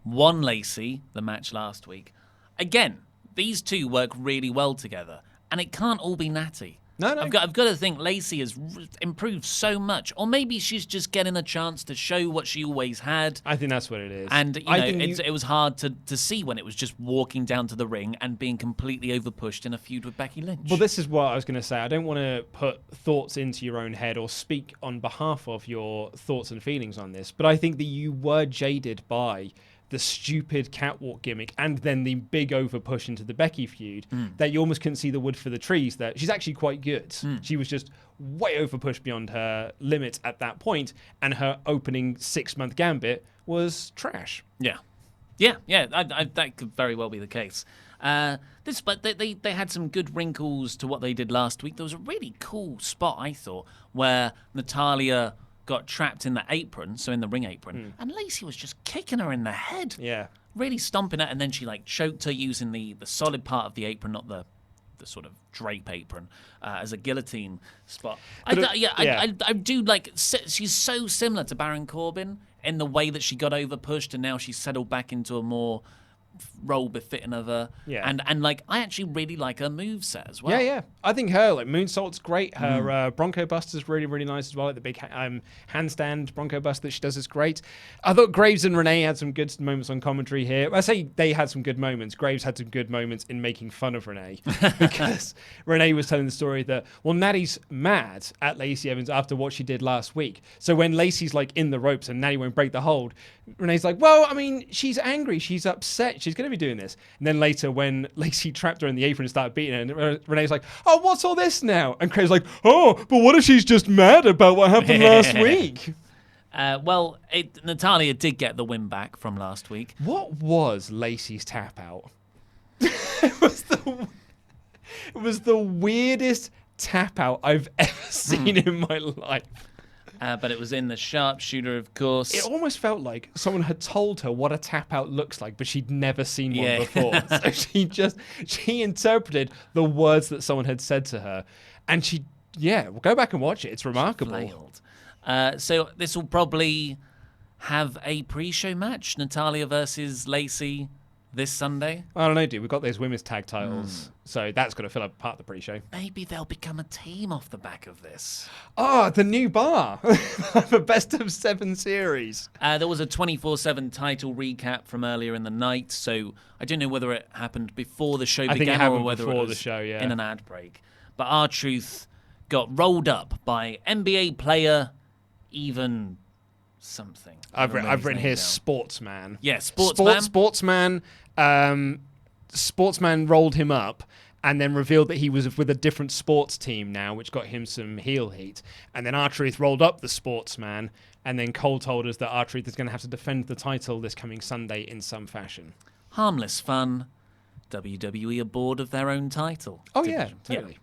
won Lacey the match last week. Again, these two work really well together, and it can't all be Natty. No. I've got to think Lacey has improved so much, or maybe she's just getting a chance to show what she always had. I think that's what it is. And it was hard to see when it was just walking down to the ring and being completely overpushed in a feud with Becky Lynch. Well, this is what I was going to say. I don't want to put thoughts into your own head or speak on behalf of your thoughts and feelings on this, but I think that you were jaded by the stupid catwalk gimmick and then the big over push into the Becky feud that you almost couldn't see the wood for the trees, that she's actually quite good. She was just way over pushed beyond her limits at that point, and her opening 6-month gambit was trash. Yeah, that could very well be the case. But they had some good wrinkles to what they did last week. There was a really cool spot, I thought, where Natalya got trapped in the apron, so in the ring apron, and Lacey was just kicking her in the head. Yeah. Really stomping her, and then she choked her using the solid part of the apron, not the sort of drape apron, as a guillotine spot. I do like, she's so similar to Baron Corbin in the way that she got over pushed and now she's settled back into a more role befitting of her. Yeah. And I actually really like her moveset as well. Yeah. I think her moonsault's great. Her Bronco Buster's really, really nice as well. Like the big handstand Bronco Buster that she does is great. I thought Graves and Renee had some good moments on commentary here. I say they had some good moments. Graves had some good moments in making fun of Renee because Renee was telling the story that, well, Natty's mad at Lacey Evans after what she did last week. So when Lacey's in the ropes and Natty won't break the hold, Renee's like, well, I mean, she's angry. She's upset. She's going to be doing this. And then later when Lacey trapped her in the apron and started beating her, and Renee's like, oh, what's all this now? And Craig's like, oh, but what if she's just mad about what happened last week? Natalya did get the win back from last week. What was Lacey's tap out? It was the weirdest tap out I've ever seen in my life. But it was in the sharpshooter, of course. It almost felt like someone had told her what a tap out looks like, but she'd never seen one before. So she interpreted the words that someone had said to her. And go back and watch it. It's remarkable. Flailed. So this will probably have a pre-show match, Natalya versus Lacey this Sunday. I don't know, dude. We've got those women's tag titles, so that's got to fill up part of the pre-show. Maybe they'll become a team off the back of this. Oh, the new bar. The best of 7 series. There was a 24/7 title recap from earlier in the night, so I don't know whether it happened before the show began or whether it was the show, in an ad break. But R-Truth got rolled up by NBA player even something. I've written here Sportsman. Yeah, Sportsman. Sportsman rolled him up and then revealed that he was with a different sports team now, which got him some heel heat. And then R-Truth rolled up the Sportsman, and then Cole told us that R-Truth is going to have to defend the title this coming Sunday in some fashion. Harmless fun. WWE are bored of their own title. Oh, yeah, totally.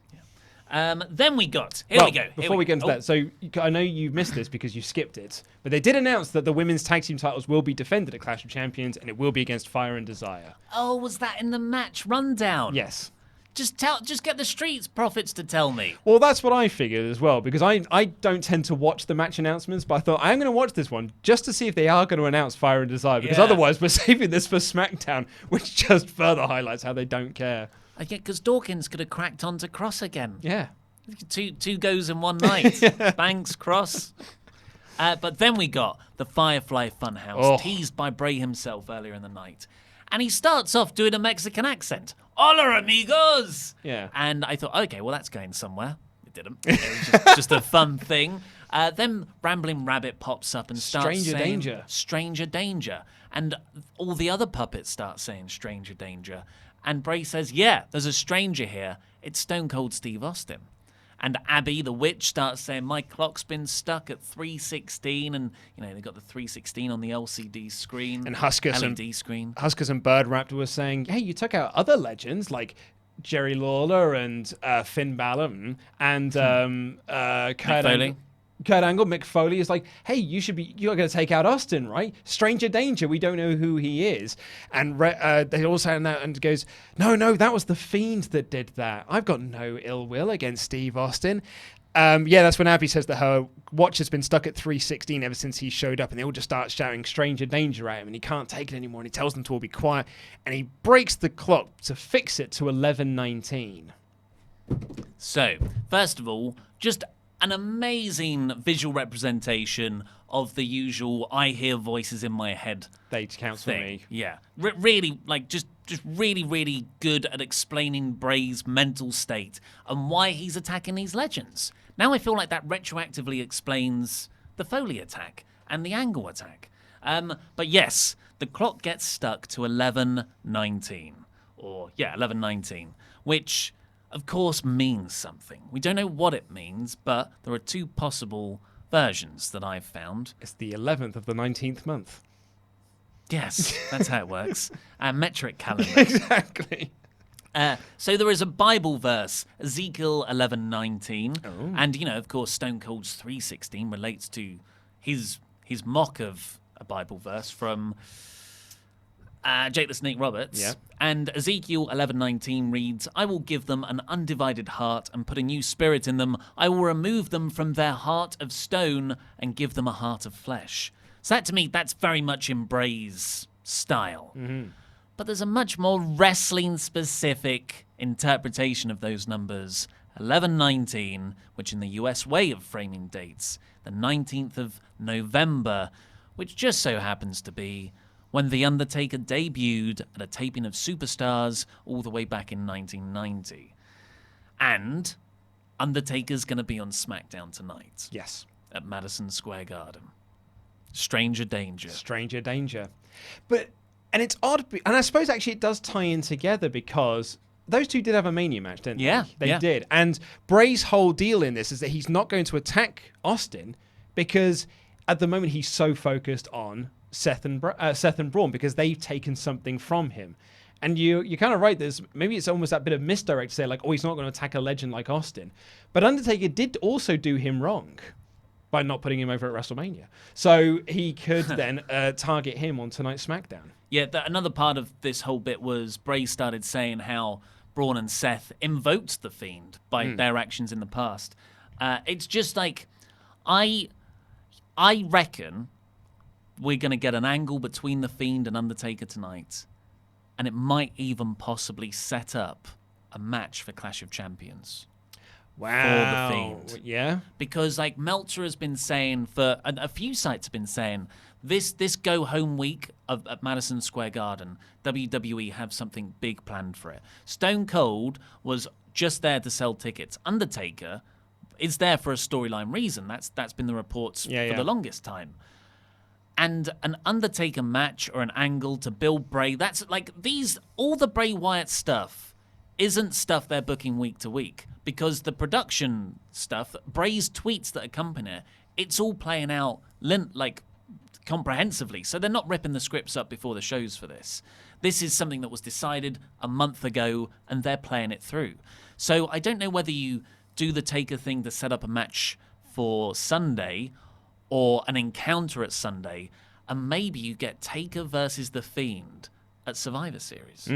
Then we got... Here we go. Before we get into that, so I know you missed this because you skipped it, but they did announce that the women's tag team titles will be defended at Clash of Champions, and it will be against Fire and Desire. Oh, was that in the match rundown? Yes. Just get the Streets Profits to tell me. Well, that's what I figured as well, because I don't tend to watch the match announcements, but I thought I am going to watch this one just to see if they are going to announce Fire and Desire, because otherwise we're saving this for SmackDown, which just further highlights how they don't care. I get because Dawkins could have cracked onto Cross again. Yeah. Two goes in one night. Banks, Cross. But then we got the Firefly Funhouse, teased by Bray himself earlier in the night. And he starts off doing a Mexican accent. Hola, amigos! Yeah. And I thought, okay, well, that's going somewhere. It didn't. It was just a fun thing. Then Rambling Rabbit pops up and starts saying... Stranger Danger. And all the other puppets start saying Stranger Danger. And Bray says, yeah, there's a stranger here. It's Stone Cold Steve Austin. And Abby, the witch, starts saying, my clock's been stuck at 3:16. And, they got the 3:16 on the LCD screen. And LED screen. Huskers and Bird Raptor were saying, hey, you took out other legends like Jerry Lawler and Finn Balor and Kurt Angle. Mick Foley is like, hey, you're going to take out Austin, right? Stranger danger. We don't know who he is. And they all say that and goes, no, that was the Fiend that did that. I've got no ill will against Steve Austin. That's when Abby says that her watch has been stuck at 3:16 ever since he showed up, and they all just start shouting stranger danger at him, and he can't take it anymore, and he tells them to all be quiet, and he breaks the clock to fix it to 11:19. So, first of all, just an amazing visual representation of the usual I hear voices in my head They count for me. Yeah. Really, just really, really good at explaining Bray's mental state and why he's attacking these legends. Now I feel like that retroactively explains the Foley attack and the Angle attack. But yes, the clock gets stuck to 11:19. 11:19, which of course means something. We don't know what it means, but there are two possible versions that I've found. It's the 11th of the 19th month. Yes, that's how it works. Metric calendar. Exactly. So there is a Bible verse, Ezekiel 11:19, Oh. and of course, Stone Cold's 3:16 relates to his mock of a Bible verse from Jake the Snake Roberts. Yeah. And Ezekiel 11:19 reads, I will give them an undivided heart and put a new spirit in them. I will remove them from their heart of stone and give them a heart of flesh. So that, to me, that's very much in Bray's style. Mm-hmm. But there's a much more wrestling-specific interpretation of those numbers. 11:19, which in the US way of framing dates, the 19th of November, which just so happens to be when The Undertaker debuted at a taping of Superstars all the way back in 1990. And Undertaker's going to be on SmackDown tonight. Yes. At Madison Square Garden. Stranger danger. Stranger danger. And it's odd, and I suppose actually it does tie in together because those two did have a Mania match, didn't they? They did. And Bray's whole deal in this is that he's not going to attack Austin because at the moment he's so focused on Seth and Braun because they've taken something from him. And you're kind of right. Maybe it's almost that bit of misdirect to say like, oh, he's not going to attack a legend like Austin. But Undertaker did also do him wrong by not putting him over at WrestleMania. So he could then target him on tonight's SmackDown. Yeah, another part of this whole bit was Bray started saying how Braun and Seth invoked the Fiend by their actions in the past. It's just like, I reckon we're going to get an angle between the Fiend and Undertaker tonight, and it might even possibly set up a match for Clash of Champions. Wow. For the Fiend. Yeah. Because like Meltzer has been saying, a few sites have been saying, this go home week at Madison Square Garden, WWE have something big planned for it. Stone Cold was just there to sell tickets. Undertaker is there for a storyline reason. That's been the reports for the longest time. And an Undertaker match or an angle to build Bray, that's like all the Bray Wyatt stuff isn't stuff they're booking week to week because the production stuff, Bray's tweets that accompany it, it's all playing out like comprehensively. So they're not ripping the scripts up before the shows for this. This is something that was decided a month ago and they're playing it through. So I don't know whether you do the Taker thing to set up a match for Sunday or an encounter at Sunday, and maybe you get Taker versus The Fiend at Survivor Series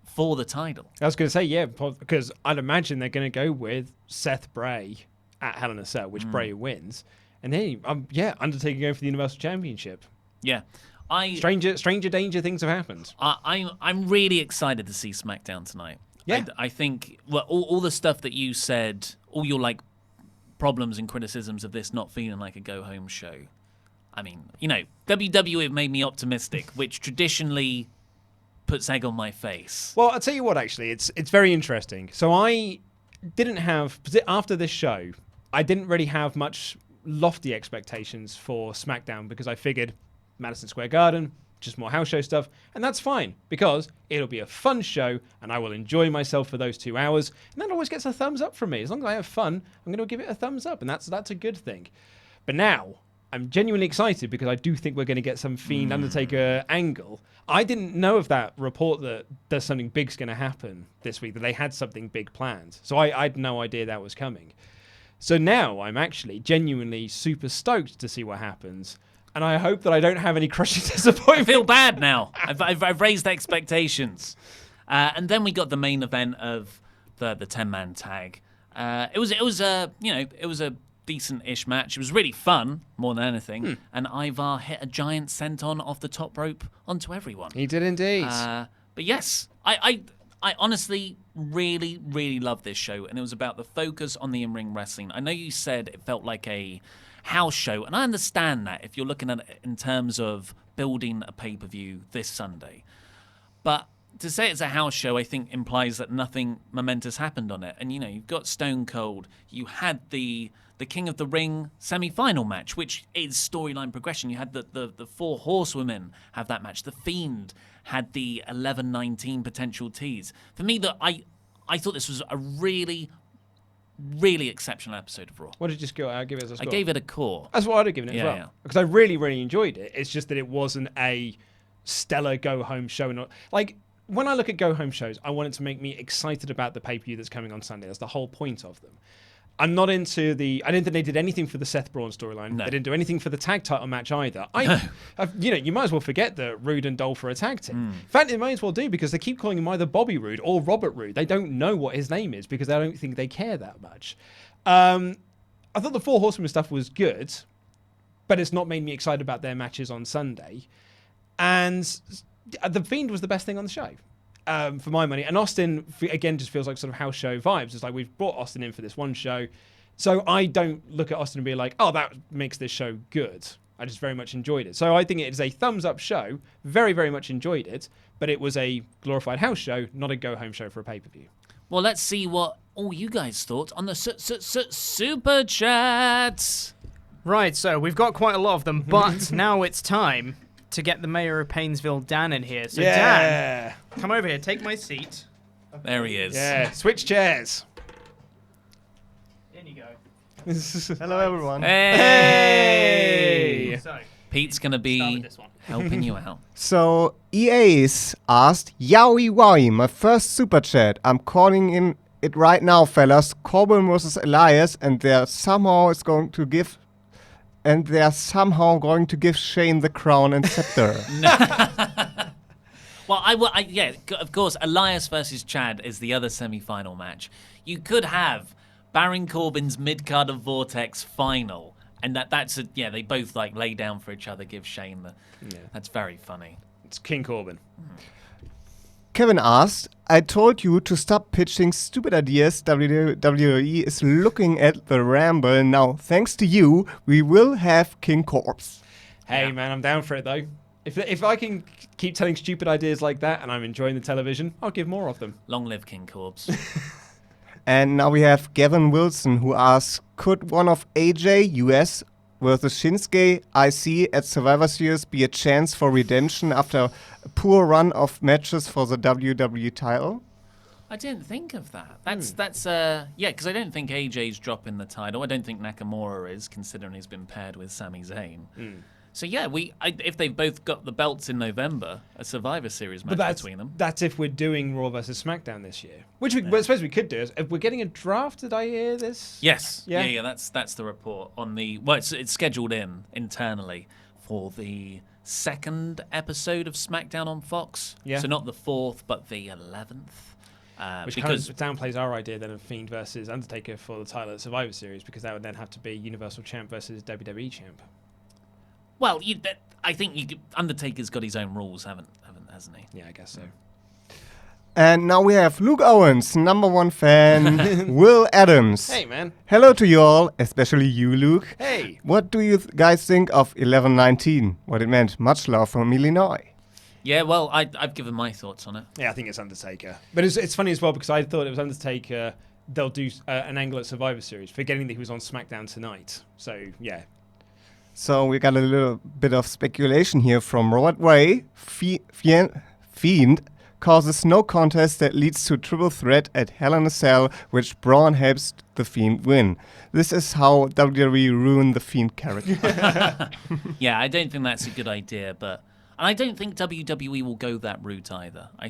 for the title. I was going to say, yeah, because I'd imagine they're going to go with Seth Bray at Hell in a Cell, which Bray wins. And then, Undertaker going for the Universal Championship. Yeah. Stranger danger things have happened. I'm really excited to see SmackDown tonight. Yeah. I think all the stuff that you said, all your like problems and criticisms of this not feeling like a go-home show. I mean, WWE have made me optimistic, which traditionally puts egg on my face. Well, I'll tell you what, actually, it's very interesting. So I didn't have, after this show, I didn't really have much lofty expectations for SmackDown because I figured Madison Square Garden, just more house show stuff, and that's fine because it'll be a fun show and I will enjoy myself for those 2 hours, and that always gets a thumbs up from me. As long as I have fun, I'm going to give it a thumbs up, and that's a good thing. But now I'm genuinely excited because I do think we're going to get some Fiend Undertaker angle. I didn't know of that report that there's something big's going to happen this week, that they had something big planned. So I had no idea that was coming. So now I'm actually genuinely super stoked to see what happens. And I hope that I don't have any crushing disappointment. I feel bad now. I've raised expectations. And then we got the main event of the 10-man tag. It was a decent-ish match. It was really fun, more than anything. And Ivar hit a giant senton off the top rope onto everyone. He did indeed. But yes, I honestly really, really love this show. And it was about the focus on the in-ring wrestling. I know you said it felt like a house show, and I understand that if you're looking at it in terms of building a pay-per-view this Sunday. But to say it's a house show, I think implies that nothing momentous happened on it. And, you've got Stone Cold. You had the King of the Ring semi-final match, which is storyline progression. You had the 4 horsewomen have that match. The Fiend had the 11-19 potential tease. For me, I thought this was a really, really exceptional episode of Raw. What did you give it as a score? I gave it a core. That's what I'd have given it as well. Yeah. Because I really, really enjoyed it. It's just that it wasn't a stellar go-home show. When I look at go-home shows, I want it to make me excited about the pay-per-view that's coming on Sunday. That's the whole point of them. I'm not into I didn't think they did anything for the Seth Braun storyline. No. They didn't do anything for the tag title match either. You might as well forget that Rude and Dolph are a tag team. In fact, it might as well do, because they keep calling him either Bobby Roode or Robert Roode. They don't know what his name is because I don't think they care that much. I thought the 4 Horsemen stuff was good, but it's not made me excited about their matches on Sunday. And the Fiend was the best thing on the show. For my money. And Austin, again, just feels like sort of house show vibes. It's like we've brought Austin in for this one show. So I don't look at Austin and be like, oh, that makes this show good. I just very much enjoyed it. So I think it is a thumbs up show. Very, very much enjoyed it. But it was a glorified house show, not a go-home show for a pay-per-view. Well, let's see what all you guys thought on the Super Chats. Right, so we've got quite a lot of them, but now it's time to get the mayor of Painesville, Dan, in here. So Dan, come over here, take my seat. There he is. Yeah, switch chairs. In you go. Hello, everyone. Hey! So, Pete's going to start be with this one. helping you out. So, EA's asked, Yowie Wowie, my first super chat. I'm calling in it right now, fellas. Corbin versus Elias, and they're somehow going to give Shane the crown and scepter. Well, yeah, of course, Elias versus Chad is the other semi-final match. You could have Baron Corbin's mid-card of Vortex final, and they both lay down for each other, give Shane the. Yeah. That's very funny. It's King Corbin. Kevin asked, I told you to stop pitching stupid ideas. WWE is looking at the Ramble now. Thanks to you, we will have King Corpse. Hey, man, I'm down for it, though. If I can keep telling stupid ideas like that and I'm enjoying the television, I'll give more of them. Long live King Corpse. And now we have Gavin Wilson, who asks, could one of AJ, US, versus Shinsuke IC at Survivor Series be a chance for redemption after a poor run of matches for the WWE title? I didn't think of that. That's because I don't think AJ's dropping the title. I don't think Nakamura is, considering he's been paired with Sami Zayn. So yeah, if they've both got the belts in November, a Survivor Series match between them. That's if we're doing Raw versus SmackDown this year, which I suppose we could do. If we're getting a draft, did I hear this? Yes. Yeah. That's the report on the. Well, it's scheduled internally for the 2nd episode of SmackDown on Fox. Yeah. So not the 4th, but the 11th. Which because kind of downplays our idea then of Fiend versus Undertaker for the title at Survivor Series, because that would then have to be Universal Champ versus WWE Champ. Well, I think Undertaker's got his own rules, hasn't he? Yeah, I guess so. And now we have Luke Owens, #1 fan, Will Adams. Hey, man. Hello to you all, especially you, Luke. Hey. What do you guys think of 11-19? What it meant? Much love from Illinois. Yeah, well, I've given my thoughts on it. Yeah, I think it's Undertaker. But it's funny as well, because I thought it was Undertaker. They'll do an angle at Survivor Series, forgetting that he was on SmackDown tonight. So, yeah. So we got a little bit of speculation here from Robert Ray. Fiend causes no contest that leads to triple threat at Hell in a Cell, which Braun helps the Fiend win. This is how WWE ruined the Fiend character. Yeah, I don't think that's a good idea, and I don't think WWE will go that route either. I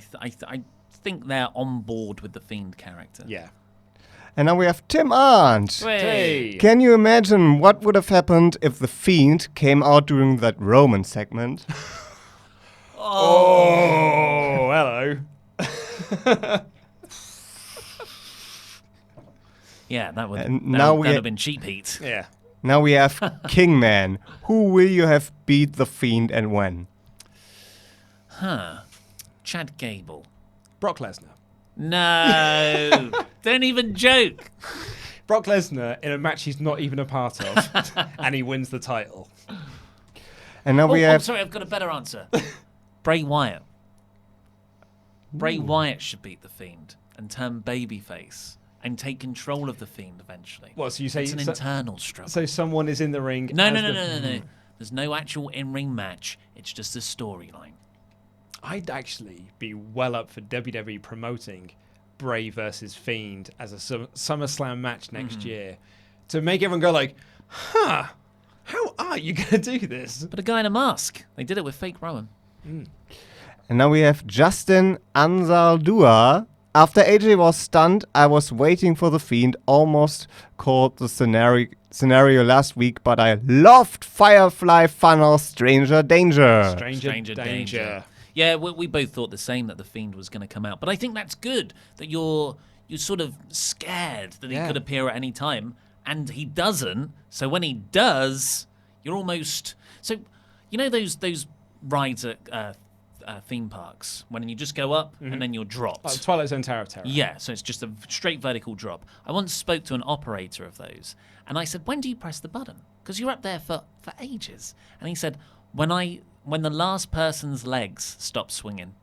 think they're on board with the Fiend character. Yeah. And now we have Tim Arndt. Hey. Can you imagine what would have happened if the Fiend came out during that Roman segment? Oh, hello. Yeah, that would have been cheap heat. Yeah. Now we have Kingman. Who will you have beat the Fiend and when? Chad Gable. Brock Lesnar. No, don't even joke. Brock Lesnar in a match he's not even a part of, and he wins the title. And now we I'm have... sorry, I've got a better answer. Bray Wyatt. Bray Wyatt should beat the Fiend and turn babyface and take control of the Fiend eventually. What, so you say it's an internal struggle. So someone is in the ring. No. There's no actual in-ring match. It's just a storyline. I'd actually be well up for WWE promoting Bray versus Fiend as a SummerSlam match next year to make everyone go like, how are you going to do this? But a guy in a mask. They did it with fake Rowan. And now we have Justin Anzaldua. After AJ was stunned, I was waiting for the Fiend. Almost called the scenario last week, but I loved Firefly Funnel Stranger Danger. Stranger Danger. Yeah, we both thought the same, that the Fiend was going to come out. But I think that's good, that you're sort of scared that he could appear at any time, and he doesn't. So when he does, you're almost... So, you know those rides at theme parks, when you just go up and then you're dropped? Oh, Twilight Zone Tower of Terror. Yeah, so it's just a straight vertical drop. I once spoke to an operator of those, and I said, when do you press the button? Because you're up there for ages. And he said, when the last person's legs stop swinging,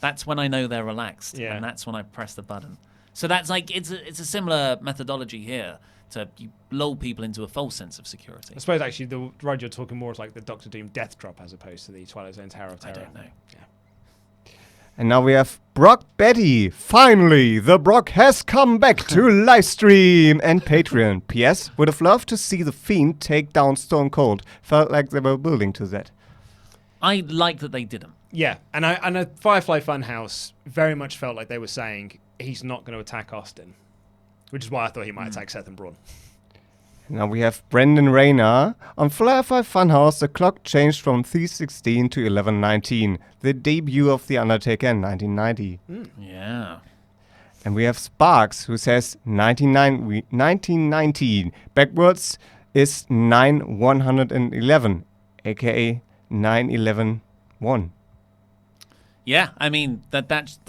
that's when I know they're relaxed, and that's when I press the button. So that's like, it's a similar methodology here to you lull people into a false sense of security. I suppose actually the ride you're talking more is like the Doctor Doom Death Drop as opposed to the Twilight Zone Tower of Terror. I don't know. Yeah. And now we have Brock Betty. Finally, the Brock has come back to livestream and Patreon. P.S. Would have loved to see the Fiend take down Stone Cold. Felt like they were building to that. I like that they didn't. Yeah, and a Firefly Funhouse very much felt like they were saying he's not going to attack Austin, which is why I thought he might attack Seth and Braun. Now we have Brendan Rayner. On Firefly Funhouse, the clock changed from 3:16 to 11:19, the debut of The Undertaker in 1990. Yeah. And we have Sparks, who says 1919. Backwards is 9111, aka 911-1. Yeah, I mean, that's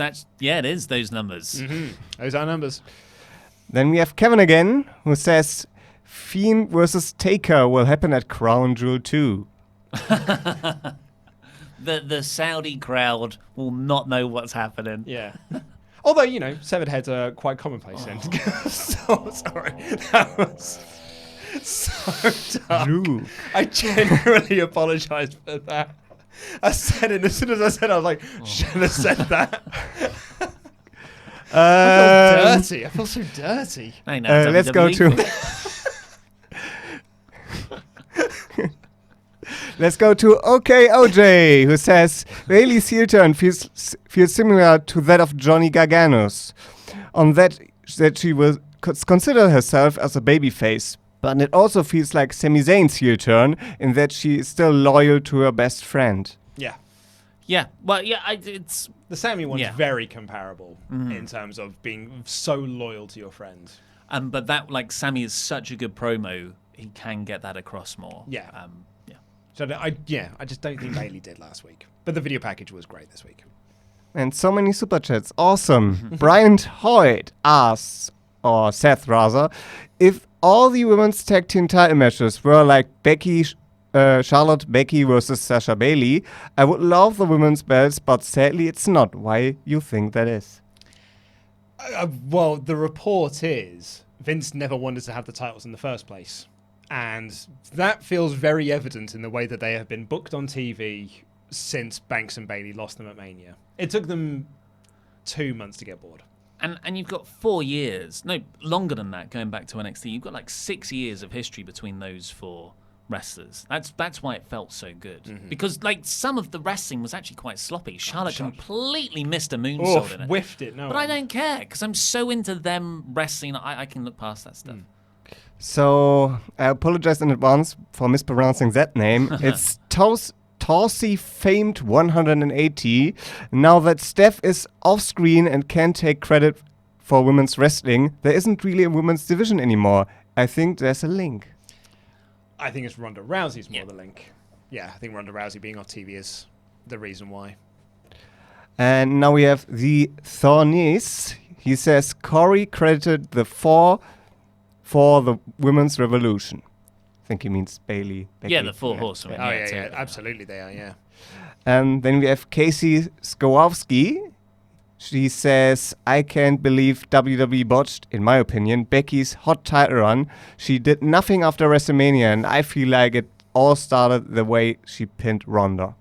it is those numbers. Those are numbers. Then we have Kevin again, who says Fiend versus Taker will happen at Crown Jewel 2. The Saudi crowd will not know what's happening. Yeah. Although, severed heads are quite commonplace. So sorry. That was so dark. Luke. I genuinely apologise for that. I said it as soon as I said it, I was like, shouldn't have said that. I feel so dirty. I know. Let's go to... Let's go to OKOJ, who says Bayley's heel turn feels similar to that of Johnny Gargano's, on that she will consider herself as a babyface. But it also feels like Sami Zayn's heel turn in that she is still loyal to her best friend. Yeah. Yeah. Well, yeah, it's... The Sami one's Yeah. very comparable in terms of being so loyal to your friend. But that, like, Sami is such a good promo, he can get that across more. Yeah. Yeah. So I just don't think Bayley did last week. But the video package was great this week. And so many super chats. Awesome. Brian Hoyt asks, or Seth rather, if all the women's tag team title matches were like Charlotte Becky versus Sasha Bayley, I would love the women's belts, but sadly it's not. Why you think that is? Well, the report is Vince never wanted to have the titles in the first place. And that feels very evident in the way that they have been booked on TV since Banks and Bailey lost them at Mania. It took them 2 months to get bored. And you've got 4 years, no, longer than that, going back to NXT. You've got like 6 years of history between those 4 wrestlers. That's why it felt so good. Because like some of the wrestling was actually quite sloppy. Charlotte completely missed a moonsault in it. Whiffed it, no. But I don't care, because I'm so into them wrestling, I can look past that stuff. So I apologize in advance for mispronouncing that name. It's Torsi Famed 180. Now that Steph is off screen and can't take credit for women's wrestling, there isn't really a women's division anymore. I think there's a link. I think it's Ronda Rousey's more the link. Yeah, I think Ronda Rousey being off TV is the reason why. And now we have the Thornies. He says Corey credited the 4 for the women's revolution. I think he means Bailey. Becky. Yeah, the 4 horsemen. Oh, yeah, absolutely they are, yeah. And then we have Casey Skowowski. She says, I can't believe WWE botched, in my opinion, Becky's hot title run. She did nothing after WrestleMania, and I feel like it all started the way she pinned Ronda.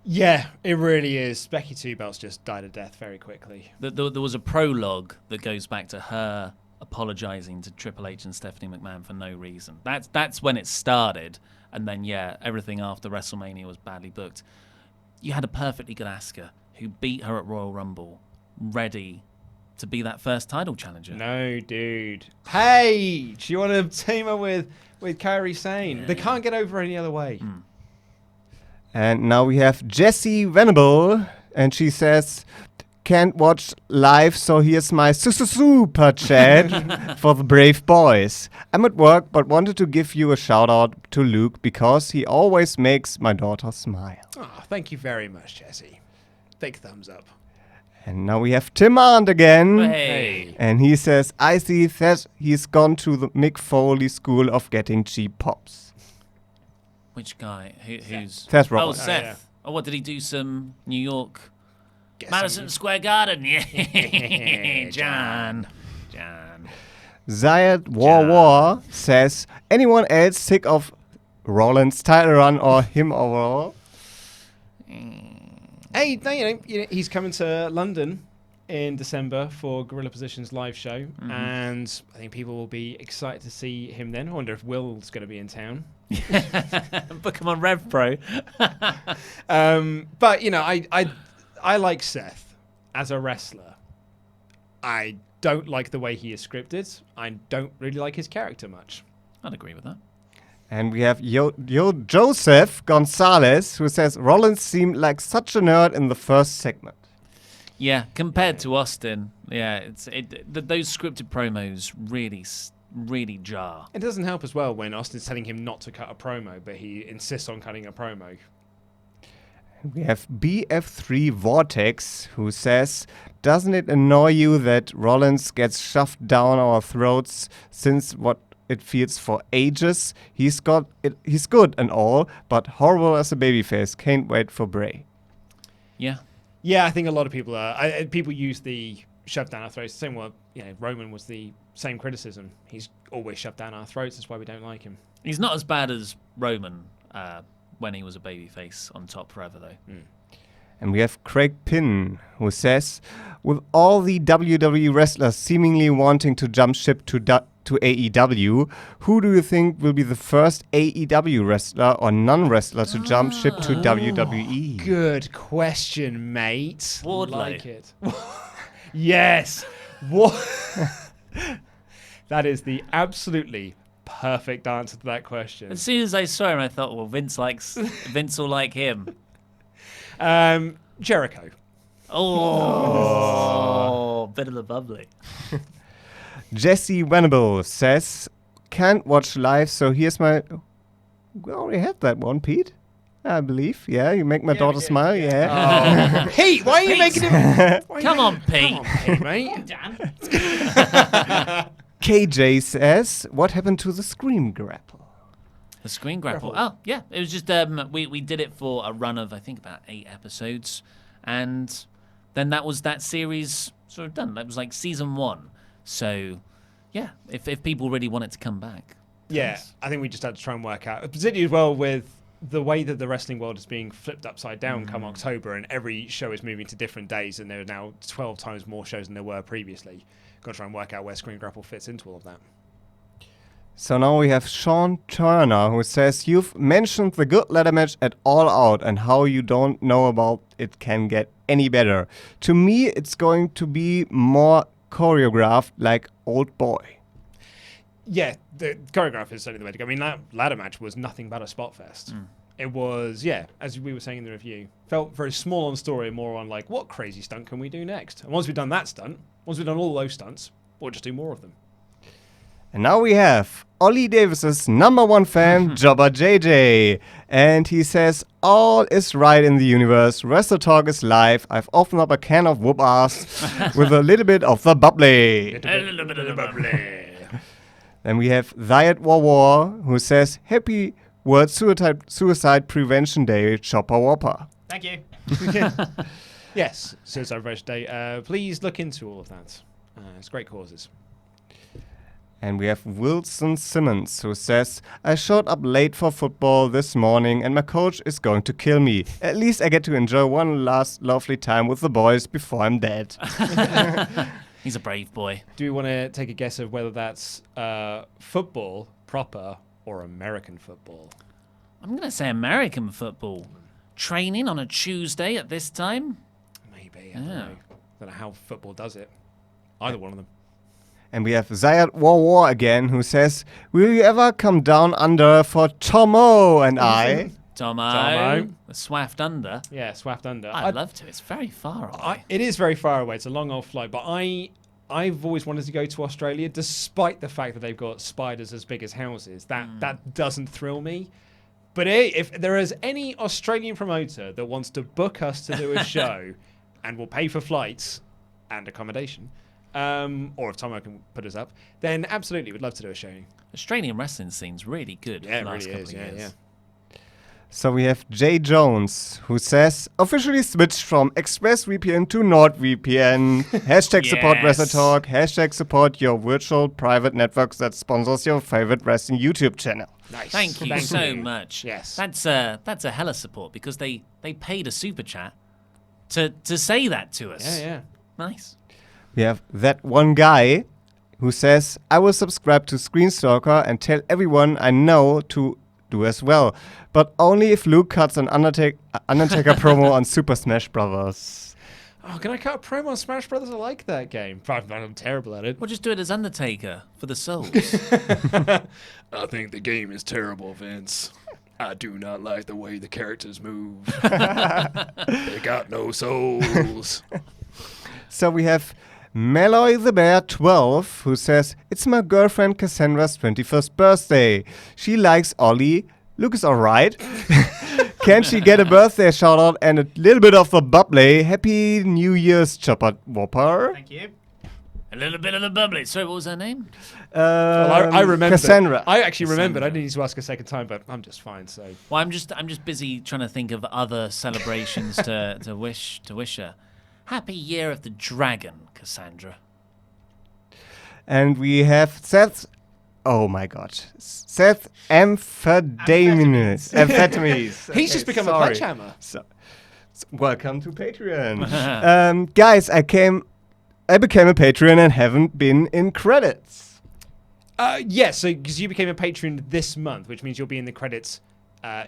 Yeah, it really is. Becky Two Belts just died a death very quickly. There was a prologue that goes back to her apologizing to Triple H and Stephanie McMahon for no reason. That's when it started, and then everything after WrestleMania was badly booked. You had a perfectly good Asuka who beat her at Royal Rumble, ready to be that first title challenger. No, dude. Hey, do you want to team up with Kairi Sane? Yeah. They can't get over any other way. And now we have Jessie Venable, and she says, can't watch live, so here's my super chat for the brave boys. I'm at work, but wanted to give you a shout out to Luke because he always makes my daughter smile. Oh, thank you very much, Jessie. Big thumbs up. And now we have Tim Arndt again. Hey. And he says, I see that he's gone to the Mick Foley school of getting cheap pops. Which guy? Who's Seth Rollins. Oh, Seth. yeah. Oh, what did he do? Some New York... Madison Square Garden. Yeah. John. Zayed War says, anyone else sick of Rollins' title run or him overall? Hey, you know, he's coming to London in December for Gorilla Position's live show, and I think people will be excited to see him then. I wonder if Will's going to be in town. Book him on Rev Pro. But, you know, I like Seth as a wrestler. I don't like the way he is scripted. I don't really like his character much. I'd agree with that. And we have Joseph Gonzalez, who says, Rollins seemed like such a nerd in the first segment. Yeah, compared to Austin, those scripted promos really jar. It doesn't help as well when Austin's telling him not to cut a promo, but he insists on cutting a promo. We have BF3 Vortex, who says, doesn't it annoy you that Rollins gets shoved down our throats since what it feels for ages? He's good and all, but horrible as a babyface. Can't wait for Bray. Yeah. Yeah, I think a lot of people are. People use the shoved down our throats. The same way, you know, Roman was the same criticism. He's always shoved down our throats. That's why we don't like him. He's not as bad as Roman when he was a babyface on top forever, though. And we have Craig Pinn, who says, with all the WWE wrestlers seemingly wanting to jump ship to AEW, who do you think will be the first AEW wrestler or non-wrestler to jump ship to WWE? Good question, mate. Wardlow. Like it. Yes. What? That is the absolutely perfect answer to that question. As soon as I saw him, I thought, well, Vince will like him. Jericho. Oh, bit of the bubbly. Jesse Venable says, can't watch live, so here's my... We already had that one, Pete. I believe. Yeah, you make my daughter smile, yeah. Oh. Pete, why are you making him... Come on, Pete. Come on, Pete, mate. Dan. KJ says, what happened to the Scream Grapple? The Screen Grapple. Oh, yeah. It was just, we did it for a run of, I think, about 8 episodes. And then that was that series sort of done. That was like season 1. So, yeah, if people really want it to come back, Yeah, I think we just had to try and work out, particularly as well with the way that the wrestling world is being flipped upside down come October, and every show is moving to different days, and there are now 12 times more shows than there were previously. Got to try and work out where Screen Grapple fits into all of that. So now we have Sean Turner, who says, you've mentioned the good ladder match at All Out and how you don't know about it can get any better. To me, it's going to be more choreographed like Old Boy. Yeah, the choreograph is certainly the way to go. I mean, that ladder match was nothing but a spot fest. It was, as we were saying in the review, felt very small on story, more on like, what crazy stunt can we do next? And once we've done that stunt, once we've done all those stunts, we'll just do more of them. And now we have Ollie Davis's #1 fan, Jobber JJ. And he says, all is right in the universe. WrestleTalk is live. I've opened up a can of whoop ass with a little bit of the bubbly. A little bit of the bubbly. Then we have Zayat War, who says, happy World Suicide Prevention Day, Chopper Whopper. Thank you. Yes, Suicide Prevention Day. Please look into all of that. It's great causes. And we have Wilson Simmons, who says, I showed up late for football this morning and my coach is going to kill me. At least I get to enjoy one last lovely time with the boys before I'm dead. He's a brave boy. Do we want to take a guess of whether that's football proper or American football? I'm going to say American football. Training on a Tuesday at this time? Maybe. I don't know how football does it. Either one of them. And we have Zayat War again, who says, will you ever come down under for Tomo and I? Tomo. The Swaft Under. Yeah, Swaft Under. I'd love to. It's very far away. It is very far away. It's a long old flight. But I've always wanted to go to Australia, despite the fact that they've got spiders as big as houses. That doesn't thrill me. But if there is any Australian promoter that wants to book us to do a show and will pay for flights and accommodation, or if Tomo can put us up, then absolutely, we'd love to do a show. Australian wrestling scene's really good. Yeah, it the last really is. couple of years. So we have Jay Jones, who says, officially switched from ExpressVPN to NordVPN. Hashtag support Yes. WrestleTalk. Hashtag support your virtual private networks that sponsors your favorite wrestling YouTube channel. Nice. Thank you so much. Yes. That's a hella support because they paid a super chat to say that to us. Yeah. Nice. We have that one guy who says, I will subscribe to Screenstalker and tell everyone I know to do as well. But only if Luke cuts an Undertaker promo on Super Smash Bros. Oh, can I cut a promo on Smash Brothers? I like that game. I'm terrible at it. Well, just do it as Undertaker for the souls. I think the game is terrible, Vince. I do not like the way the characters move. They got no souls. So we have Malloy the Bear 12, who says, it's my girlfriend Cassandra's 21st birthday. She likes Ollie. Luke is alright. Can she get a birthday shout out and a little bit of the bubbly? Happy New Year's, Chopper Whopper. Thank you. A little bit of the bubbly. Sorry, what was her name? I remember. Cassandra. I actually remembered. Cassandra. I didn't need to ask a second time, but I'm just fine. So Well, I'm just busy trying to think of other celebrations to wish her. Happy Year of the Dragon, Cassandra. And we have Seth. Oh my god. Seth Amphetamines. he's just become a sledgehammer. So, welcome to Patreon. Guys, I became a Patreon and haven't been in credits. Yes, so because you became a patron this month, which means you'll be in the credits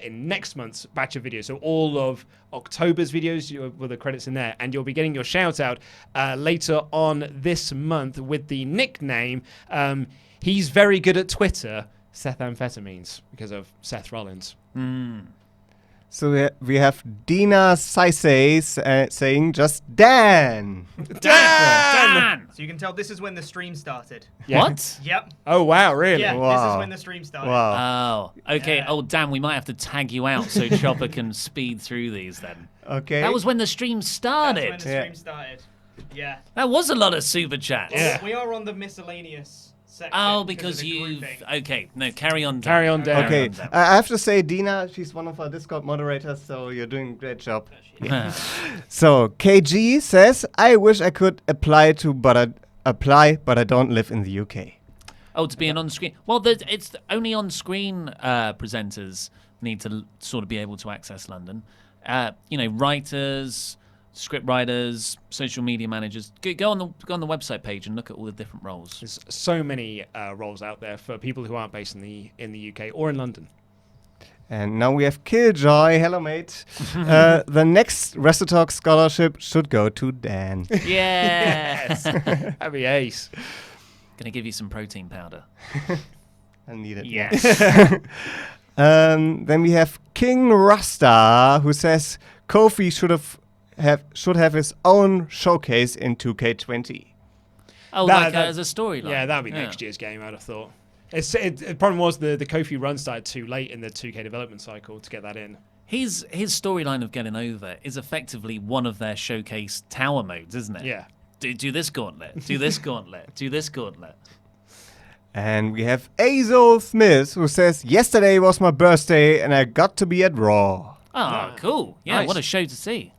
in next month's batch of videos. So all of October's videos with the credits in there, and you'll be getting your shout out later on this month with the nickname. He's very good at Twitter, Seth Amphetamines, because of Seth Rollins. So we have Dina Saisei saying just Dan. Dan! So you can tell this is when the stream started. Yeah. What? Yep. Oh, wow, really? Yeah, this Wow. is when the stream started. Wow. Oh, okay. Yeah. Oh, Dan, we might have to tag you out so Chopper can speed through these then. Okay. That was when the stream That's started. when the stream started. Yeah. That was a lot of super chats. Yeah. We are on the miscellaneous section. Oh, because because of the you've... grouping. Okay, no, carry on, Dan. Carry on, Dan. Okay, Dan. I have to say, Dina, she's one of our Discord moderators, so you're doing a great job. So KG says, I wish I could apply, but I don't live in the UK. Oh, to be an on-screen. Well, it's only on-screen presenters need to sort of be able to access London. Writers, script writers, social media managers. Go on the website page and look at all the different roles. There's so many roles out there for people who aren't based in the UK or in London. And now we have Killjoy. Hello, mate. The next WrestleTalk scholarship should go to Dan. Yes. That'd be ace. Gonna give you some protein powder. I need it. Yes. Then we have King Rasta, who says Kofi should have his own showcase in 2K20. Oh, as a storyline. Yeah, that'd be next year's game, I'd have thought. The problem was the Kofi run started too late in the 2K development cycle to get that in. His storyline of getting over is effectively one of their showcase tower modes, isn't it? Yeah. Do this gauntlet, do this gauntlet, do this gauntlet. And we have Azul Smith, who says, yesterday was my birthday and I got to be at Raw. Oh, cool. Yeah, Nice. what a show to see.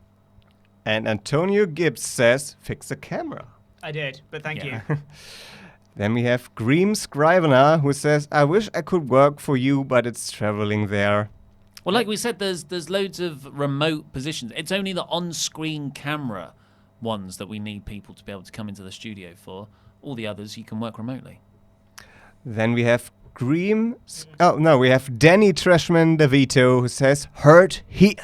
And Antonio Gibbs says, fix the camera. I did, but thank Yeah. you. Then we have Greem Scrivener, who says, I wish I could work for you, but it's traveling there. Well, like we said, there's loads of remote positions. It's only the on-screen camera ones that we need people to be able to come into the studio for. All the others, you can work remotely. Then we have we have Danny Trashman DeVito, who says, hurt heel.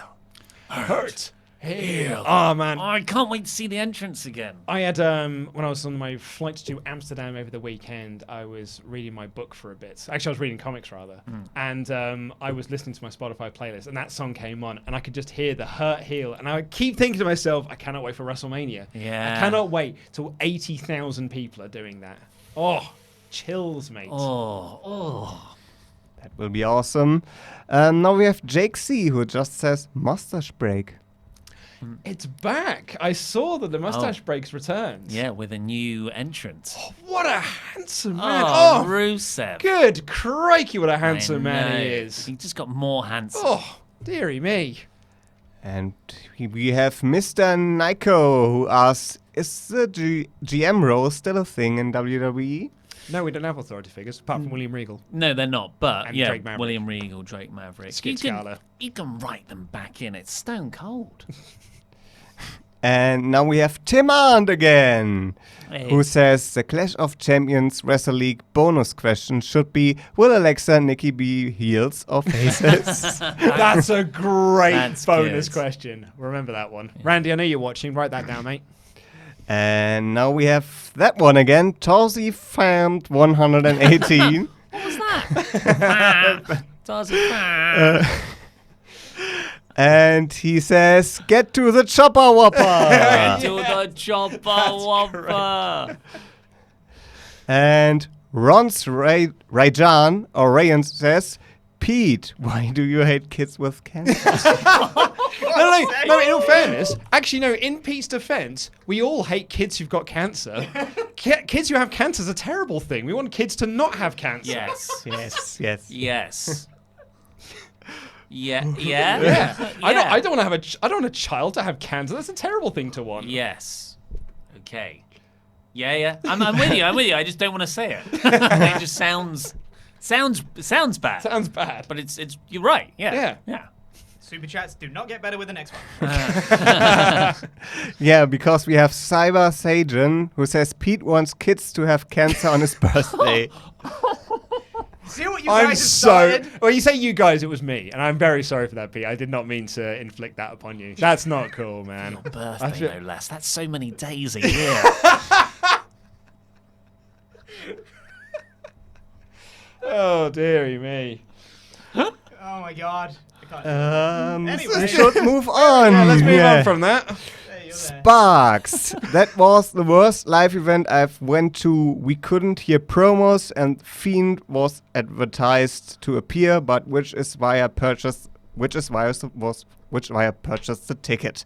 Hurt. Heel. Oh, man. Oh, I can't wait to see the entrance again. I had, when I was on my flight to Amsterdam over the weekend, I was reading my book for a bit. Actually, I was reading comics, rather. And I was listening to my Spotify playlist, and that song came on, and I could just hear the hurt heel. And I keep thinking to myself, I cannot wait for WrestleMania. Yeah. I cannot wait till 80,000 people are doing that. Oh, chills, mate. Oh. That will be awesome. Now we have Jake C, who just says, mustache break. It's back. I saw that the mustache breaks returned. Yeah, with a new entrant. What a handsome man. Oh, Oh, Rusev. good crikey, what a handsome I man he know. is. He just got more handsome. Oh, dearie me. And we have Mr. Nico, who asks, is the GM role still a thing in WWE? No, we don't have authority figures, apart from William Regal. No, they're not. But And yeah, Drake Maverick. William Regal, Drake Maverick. Skip Scala. You can write them back in. It's stone cold. And now we have Tim Arndt again, Hey. who says the Clash of Champions Wrestle League bonus question should be, will Alexa and Nikki be heels or faces? That's a great That's bonus good. question. Remember that one. Randy, I know you're watching. Write that down, mate. And now we have that one again, Torsi Famed 118. What was that? Does it? And he says, get to the chopper whopper. To the chopper whopper. And Ron's Rajan or Rayan says, Pete, why do you hate kids with cancer? No, in all fairness, actually, no, in Pete's defense, we all hate kids who've got cancer. Kids who have cancer is a terrible thing. We want kids to not have cancer. Yes. yes. Yes. Yeah. Yeah. I don't want a child to have cancer. That's a terrible thing to want. Yes. Okay. Yeah. I'm with you. I just don't want to say it. It just sounds bad. Sounds bad. But it's you're right. Yeah. Super chats do not get better with the next one. Yeah, because we have Cyber Sajan, who says Pete wants kids to have cancer on his birthday. See what you guys have started? Well, you say you guys, it was me, and I'm very sorry for that, Pete. I did not mean to inflict that upon you. That's not cool, man. Birthday, no less. That's so many days a year. Oh, dearie me. Oh my god. I can't. Anyway. We should move on. Yeah, let's move on from that. There, you're there. Sparks. That was the worst live event I've went to. We couldn't hear promos, and Fiend was advertised to appear, but which is why I purchased the ticket.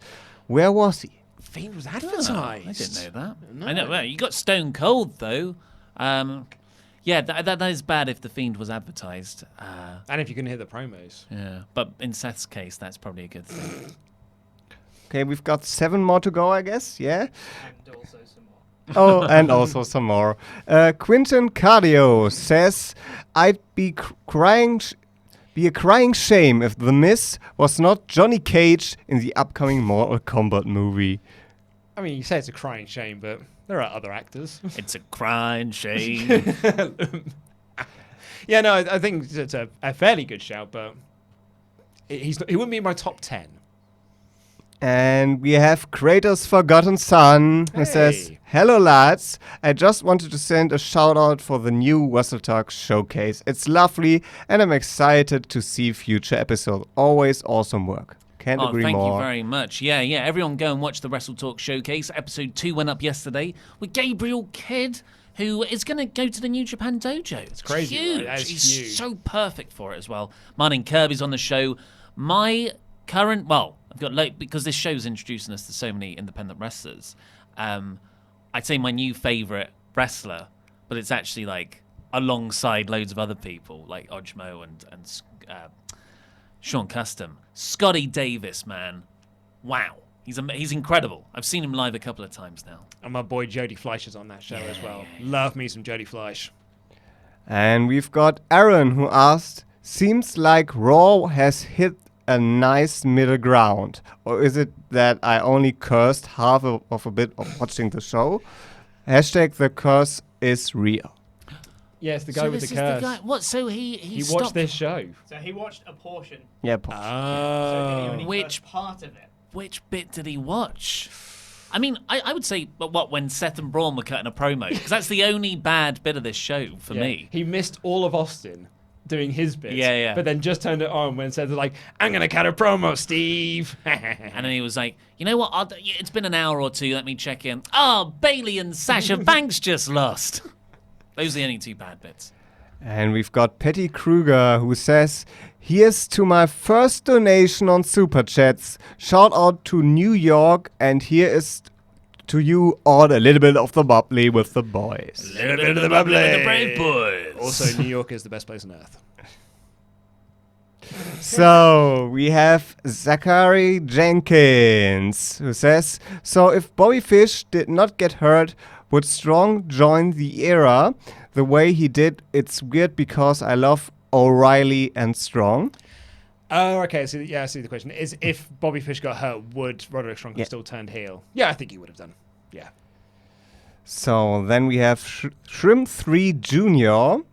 Where was he? Fiend was Oh, advertised. I didn't know that. I know. Well, you got Stone Cold though. Yeah, that is bad if the Fiend was advertised. And if you can hear the promos. Yeah, but in Seth's case, that's probably a good thing. Okay, we've got 7 more to go, I guess. Yeah. And also some more. Oh, and also some more. Quinton Cardio says, I'd be a crying shame if The Miz was not Johnny Cage in the upcoming Mortal Kombat movie. I mean, you say it's a crying shame, but there are other actors. It's a crying shame. Yeah, no, I think it's a fairly good shout, but he wouldn't be in my top 10. And we have Kratos' Forgotten Son, who says, hello lads, I just wanted to send a shout out for the new WrestleTalk's showcase. It's lovely and I'm excited to see future episodes. Always awesome work. Can't agree thank more. you very much. Yeah, everyone go and watch the WrestleTalk showcase. Episode 2 went up yesterday with Gabriel Kidd, who is going to go to the New Japan Dojo. It's crazy, huge. right? That is He's huge. so perfect for it as well. Martin Kirby's on the show. My current, I've got because this show's introducing us to so many independent wrestlers. I'd say my new favorite wrestler, but it's actually like alongside loads of other people like Ojmo and Sean Custom. Scotty Davis, man, wow, he's incredible. I've seen him live a couple of times now. And my boy Jody Fleisch's on that show as well. Love me some Jody Fleisch. And we've got Aaron, who asked, seems like Raw has hit a nice middle ground, or is it that I only cursed half of a bit of watching the show? Hashtag the curse is real. Yes, the guy with the curse. What? So he stopped watched this show. So he watched a portion. Yeah. So did he only Which curse part of it? Which bit did he watch? I mean, I would say, but when Seth and Braun were cutting a promo, because that's the only bad bit of this show for me. He missed all of Austin doing his bit. Yeah. But then just turned it on when Seth was like, I'm going to cut a promo, Steve. And then he was like, you know what? It's been an hour or two. Let me check in. Oh, Bailey and Sasha Banks just lost. Those are the only two bad bits. And we've got Patty Kruger, who says, here's to my first donation on Super Chats. Shout out to New York, and here is to you all a little bit of the bubbly with the boys. A little bit of the bubbly with the Brave Boys. Also, New York is the best place on earth. So we have Zachary Jenkins, who says, so if Bobby Fish did not get hurt, would Strong join the era the way he did? It's weird because I love O'Reilly and Strong. Oh, okay. So I see the question. Is if Bobby Fish got hurt, would Roderick Strong have still turned heel? Yeah, I think he would have done. Yeah. So then we have Shrimp 3 Jr.,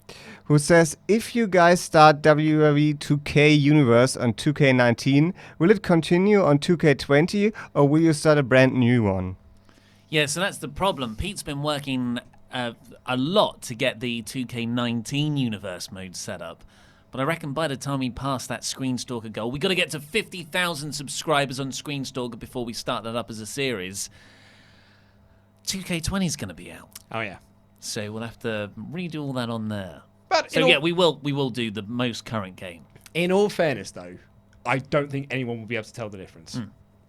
who says, if you guys start WWE 2K Universe on 2K19, will it continue on 2K20 or will you start a brand new one? Yeah, so that's the problem. Pete's been working a lot to get the 2K19 universe mode set up. But I reckon by the time we pass that Screenstalker goal, we got to get to 50,000 subscribers on Screenstalker before we start that up as a series. 2K20 is going to be out. Oh, yeah. So we'll have to redo all that on there. But So yeah, we will do the most current game. In all fairness, though, I don't think anyone will be able to tell the difference.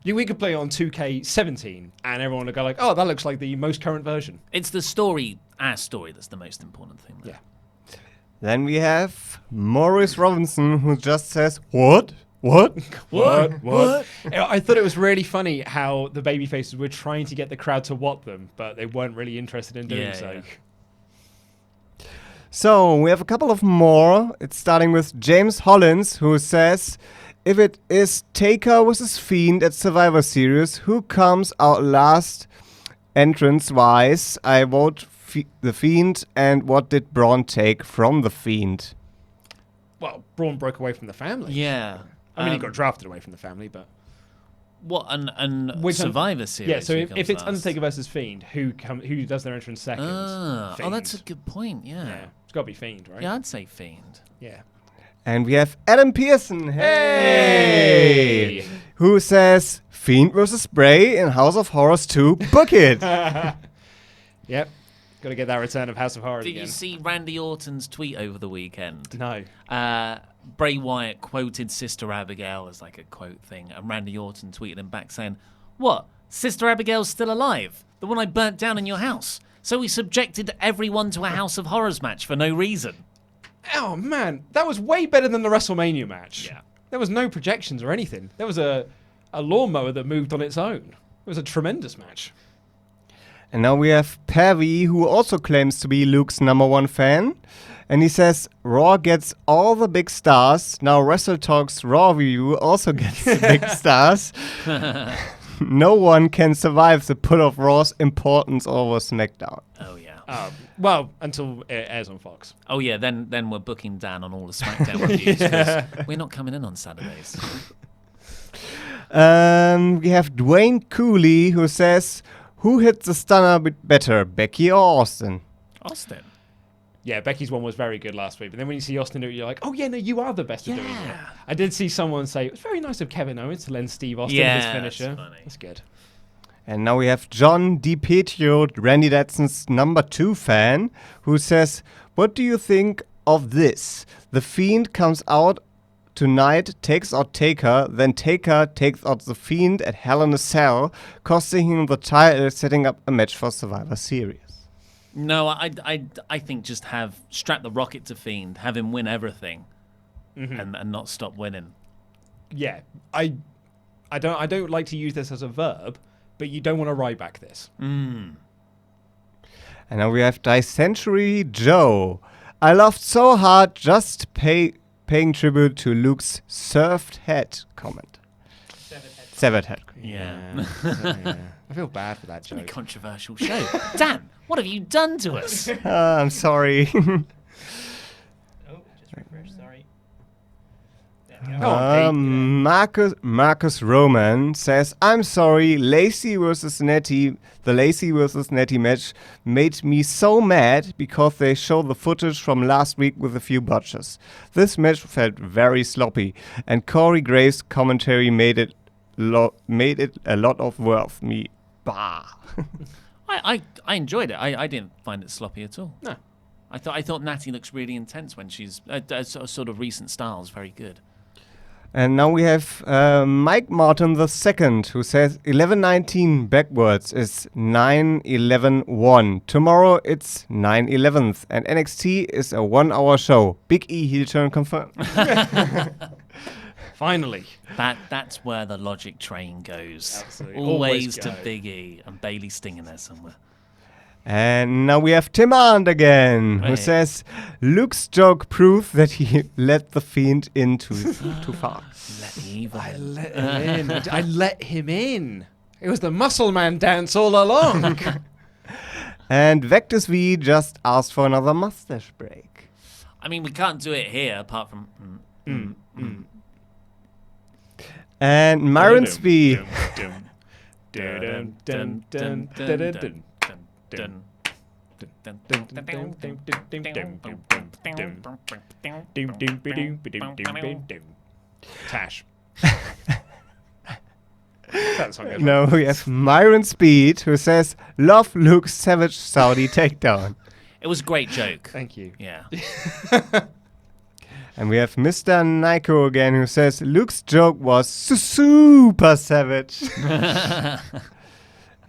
We could play on 2K17 and everyone would go like, oh, that looks like the most current version. It's the story, our story, that's the most important thing. There. Yeah. Then we have Maurice Robinson, who just says, what? What? I thought it was really funny how the babyfaces were trying to get the crowd to what them, but they weren't really interested in doing so. Yeah. So we have a couple of more. It's starting with James Hollins, who says, if it is Taker versus Fiend at Survivor Series, who comes out last entrance-wise? I vote the Fiend. And what did Braun take from the Fiend? Well, Braun broke away from the family. Yeah. I mean, he got drafted away from the family, but... What, and Which Survivor Series? Yeah, so who if comes it's last? Undertaker versus Fiend, who does their entrance second? Oh, Fiend. that's a good point, Yeah, yeah. it's got to be Fiend, right? Yeah, I'd say Fiend. Yeah. And we have Adam Pearson, hey, who says, Fiend versus Bray in House of Horrors 2, book it. Yep. Got to get that return of House of Horrors Did again. you see Randy Orton's tweet over the weekend? No. Bray Wyatt quoted Sister Abigail as like a quote thing, and Randy Orton tweeted him back saying, what, Sister Abigail's still alive? The one I burnt down in your house? So we subjected everyone to a House of Horrors match for no reason. Oh, man. That was way better than the WrestleMania match. Yeah. There was no projections or anything. There was a lawnmower that moved on its own. It was a tremendous match. And now we have Pavi, who also claims to be Luke's #1 fan. And he says, Raw gets all the big stars. Now WrestleTalk's Raw review also gets the big stars. No one can survive the pull of Raw's importance over SmackDown. Oh yeah. Well, until it airs on Fox. Oh yeah. Then we're booking Dan on all the SmackDown reviews because we're not coming in on Saturdays. We have Dwayne Cooley, who says, who hit the stunner a bit better, Becky or Austin? Austin. Yeah, Becky's one was very good last week. But then when you see Austin do it, you're like, oh, yeah, no, you are the best at doing it. I did see someone say, it was very nice of Kevin Owens to lend Steve Austin his finisher. That's funny. That's good. And now we have John DiPietro, Randy Datson's #2 fan, who says, what do you think of this? The Fiend comes out tonight, takes out Taker, then Taker takes out The Fiend at Hell in a Cell, costing him the title, setting up a match for Survivor Series. No, I think just strap the rocket to Fiend, have him win everything, and not stop winning. Yeah, I don't like to use this as a verb, but you don't want to ride back this. And now we have Dysentery Joe. I laughed so hard just paying tribute to Luke's served head comment. Severed head. Yeah. I feel bad for that It's been a joke. controversial show. Dan, what have you done to us? I'm sorry. Oh, just refresh. Sorry. There we go. Marcus Roman says, I'm sorry, Lacey versus Nettie, the Lacey versus Nettie match made me so mad because they showed the footage from last week with a few botches. This match felt very sloppy, and Corey Graves' commentary made it a lot of worth me. Bah. I enjoyed it. I didn't find it sloppy at all. No. I thought Natty looks really intense when she's sort of recent styles very good. And now we have Mike Martin II, who says 11:19 backwards is 9:11:1. Tomorrow it's 9/11th, and NXT is a 1-hour show. Big E heel turn confirmed. Finally. That's where the logic train goes. Absolutely. Always Always to go. Big E and Bailey stinging there somewhere. And now we have Tim Arndt again, who Hey. says Luke's joke proves that he let the Fiend in too far. Let the evil I in. let him in. I let him in. It was the muscle man dance all along. And Vectus V just asked for another mustache break. I mean, we can't do it here apart from. And Myron Spee. Tash. That song goes No, we have Myron Speed, who says, love Luke's savage Saudi takedown. It was a great joke. Thank you. Yeah. And we have Mr. Nyko again, who says, Luke's joke was super savage.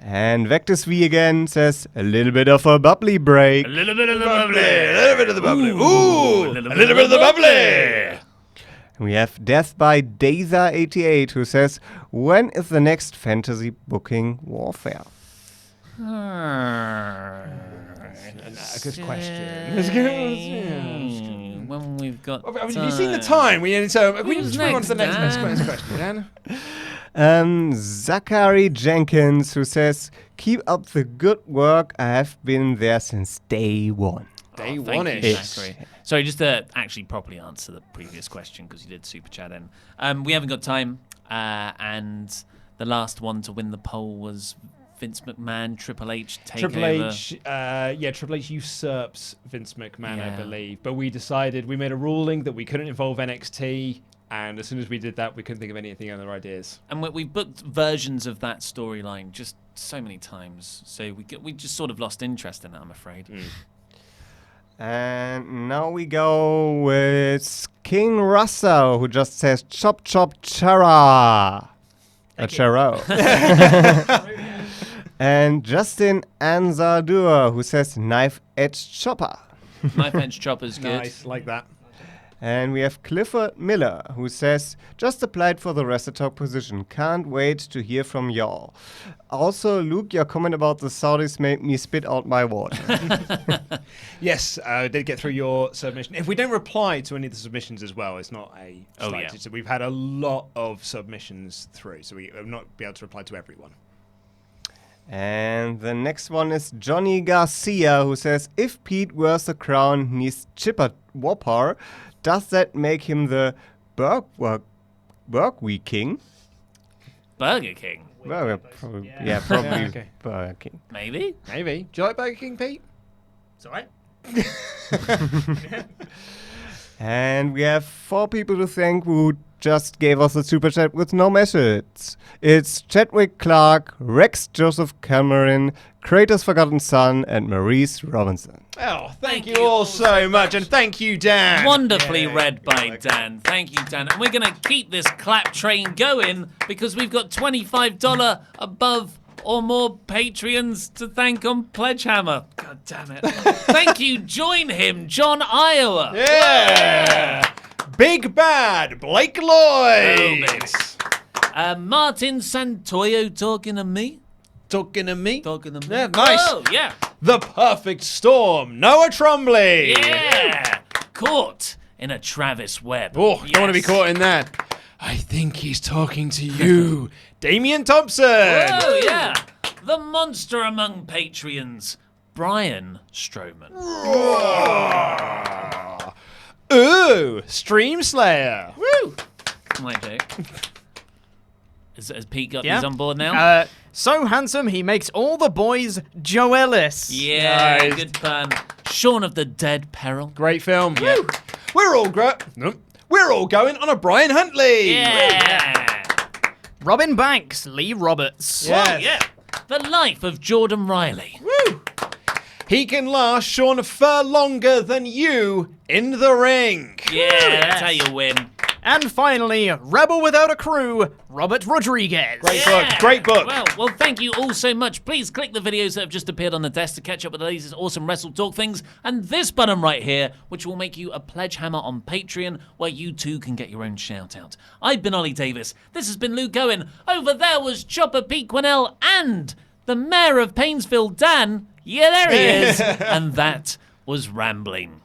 And Vectus V again says, a little bit of a bubbly break. A little bit of the bubbly. A little bit of the bubbly. Ooh, A little bit of the bubbly. We have Death by Daza88, who says, when is the next fantasy booking warfare? A good question. When we've got. Have you seen the time? We need to Who's move on to the next, next Dan? question, Dan. Zachary Jenkins, who says, keep up the good work. I have been there since day one. Day Thank you, one-ish. Zachary. Sorry, just to actually properly answer the previous question because you did super chat in. We haven't got time, and the last one to win the poll was Vince McMahon, Triple H takeover. Triple H usurps Vince McMahon, I Yeah. believe. But we made a ruling that we couldn't involve NXT, and as soon as we did that, we couldn't think of anything other ideas. And we've booked versions of that storyline just so many times, so we just sort of lost interest in it, I'm afraid. And now we go with King Russell, who just says, chop chop chara. A charo. And Justin Anzardua, who says, knife edge chopper. Knife edge chopper's good. Nice, like that. And we have Clifford Miller, who says, just applied for the WrestleTalk position. Can't wait to hear from y'all. Also, Luke, your comment about the Saudis made me spit out my water. Yes, I did get through your submission. If we don't reply to any of the submissions as well, it's not a Oh, slight. yeah. So we've had a lot of submissions through, so we will not be able to reply to everyone. And the next one is Johnny Garcia, who says, if Pete wears the crown, he's Chipper Whopper. Does that make him the Burgwee King? Burger King, Well, probably, yeah, probably Yeah, okay. Burger King. maybe. Maybe. Do you like Burger King, Pete? It's alright. And we have 4 people to thank who just gave us a super chat with no message. It's Chadwick Clark, Rex Joseph Cameron, Kratos Forgotten Son, and Maurice Robinson. Oh, thank you all so much, and thank you, Dan. Wonderfully read by Dan. Thank you, Dan. And we're going to keep this clap train going because we've got $25 above or more Patreons to thank on Pledgehammer. God damn it. Thank you. Join him, John Iowa. Yeah. Big Bad Blake Lloyd. Oh, baby. Martin Santoyo talking to me. Talking to me. Talking to me. Yeah, nice. Oh, yeah. The Perfect Storm, Noah Trombley. Yeah. Caught in a Travis Webb. Oh, don't want to be Yes. caught in that. I think he's talking to you, Damian Thompson. Oh, yeah. The monster among Patreons, Brian Strowman. Ooh, Stream Slayer. Woo! My dick. Has Pete got these on board now? So handsome, he makes all the boys Joe Ellis. Yeah, Nice. good fun. Shaun of the Dead Peril. Great film. Yeah. We're all We're all going on a Brian Huntley. Yeah. Robin Banks, Lee Roberts. Yeah. Oh, yeah. The Life of Jordan Riley. Woo. He can last Sean far longer than you in the ring. Yeah, that's how you win. And finally, Rebel Without a Crew, Robert Rodriguez. Great book. Great book. Well, thank you all so much. Please click the videos that have just appeared on the desk to catch up with the latest awesome Wrestle Talk things, and this button right here, which will make you a pledge hammer on Patreon, where you too can get your own shout out. I've been Ollie Davis. This has been Luke Owen. Over there was Chopper Pete Quinnell and the Mayor of Painesville, Dan. Yeah, there he is. And that was Rambling.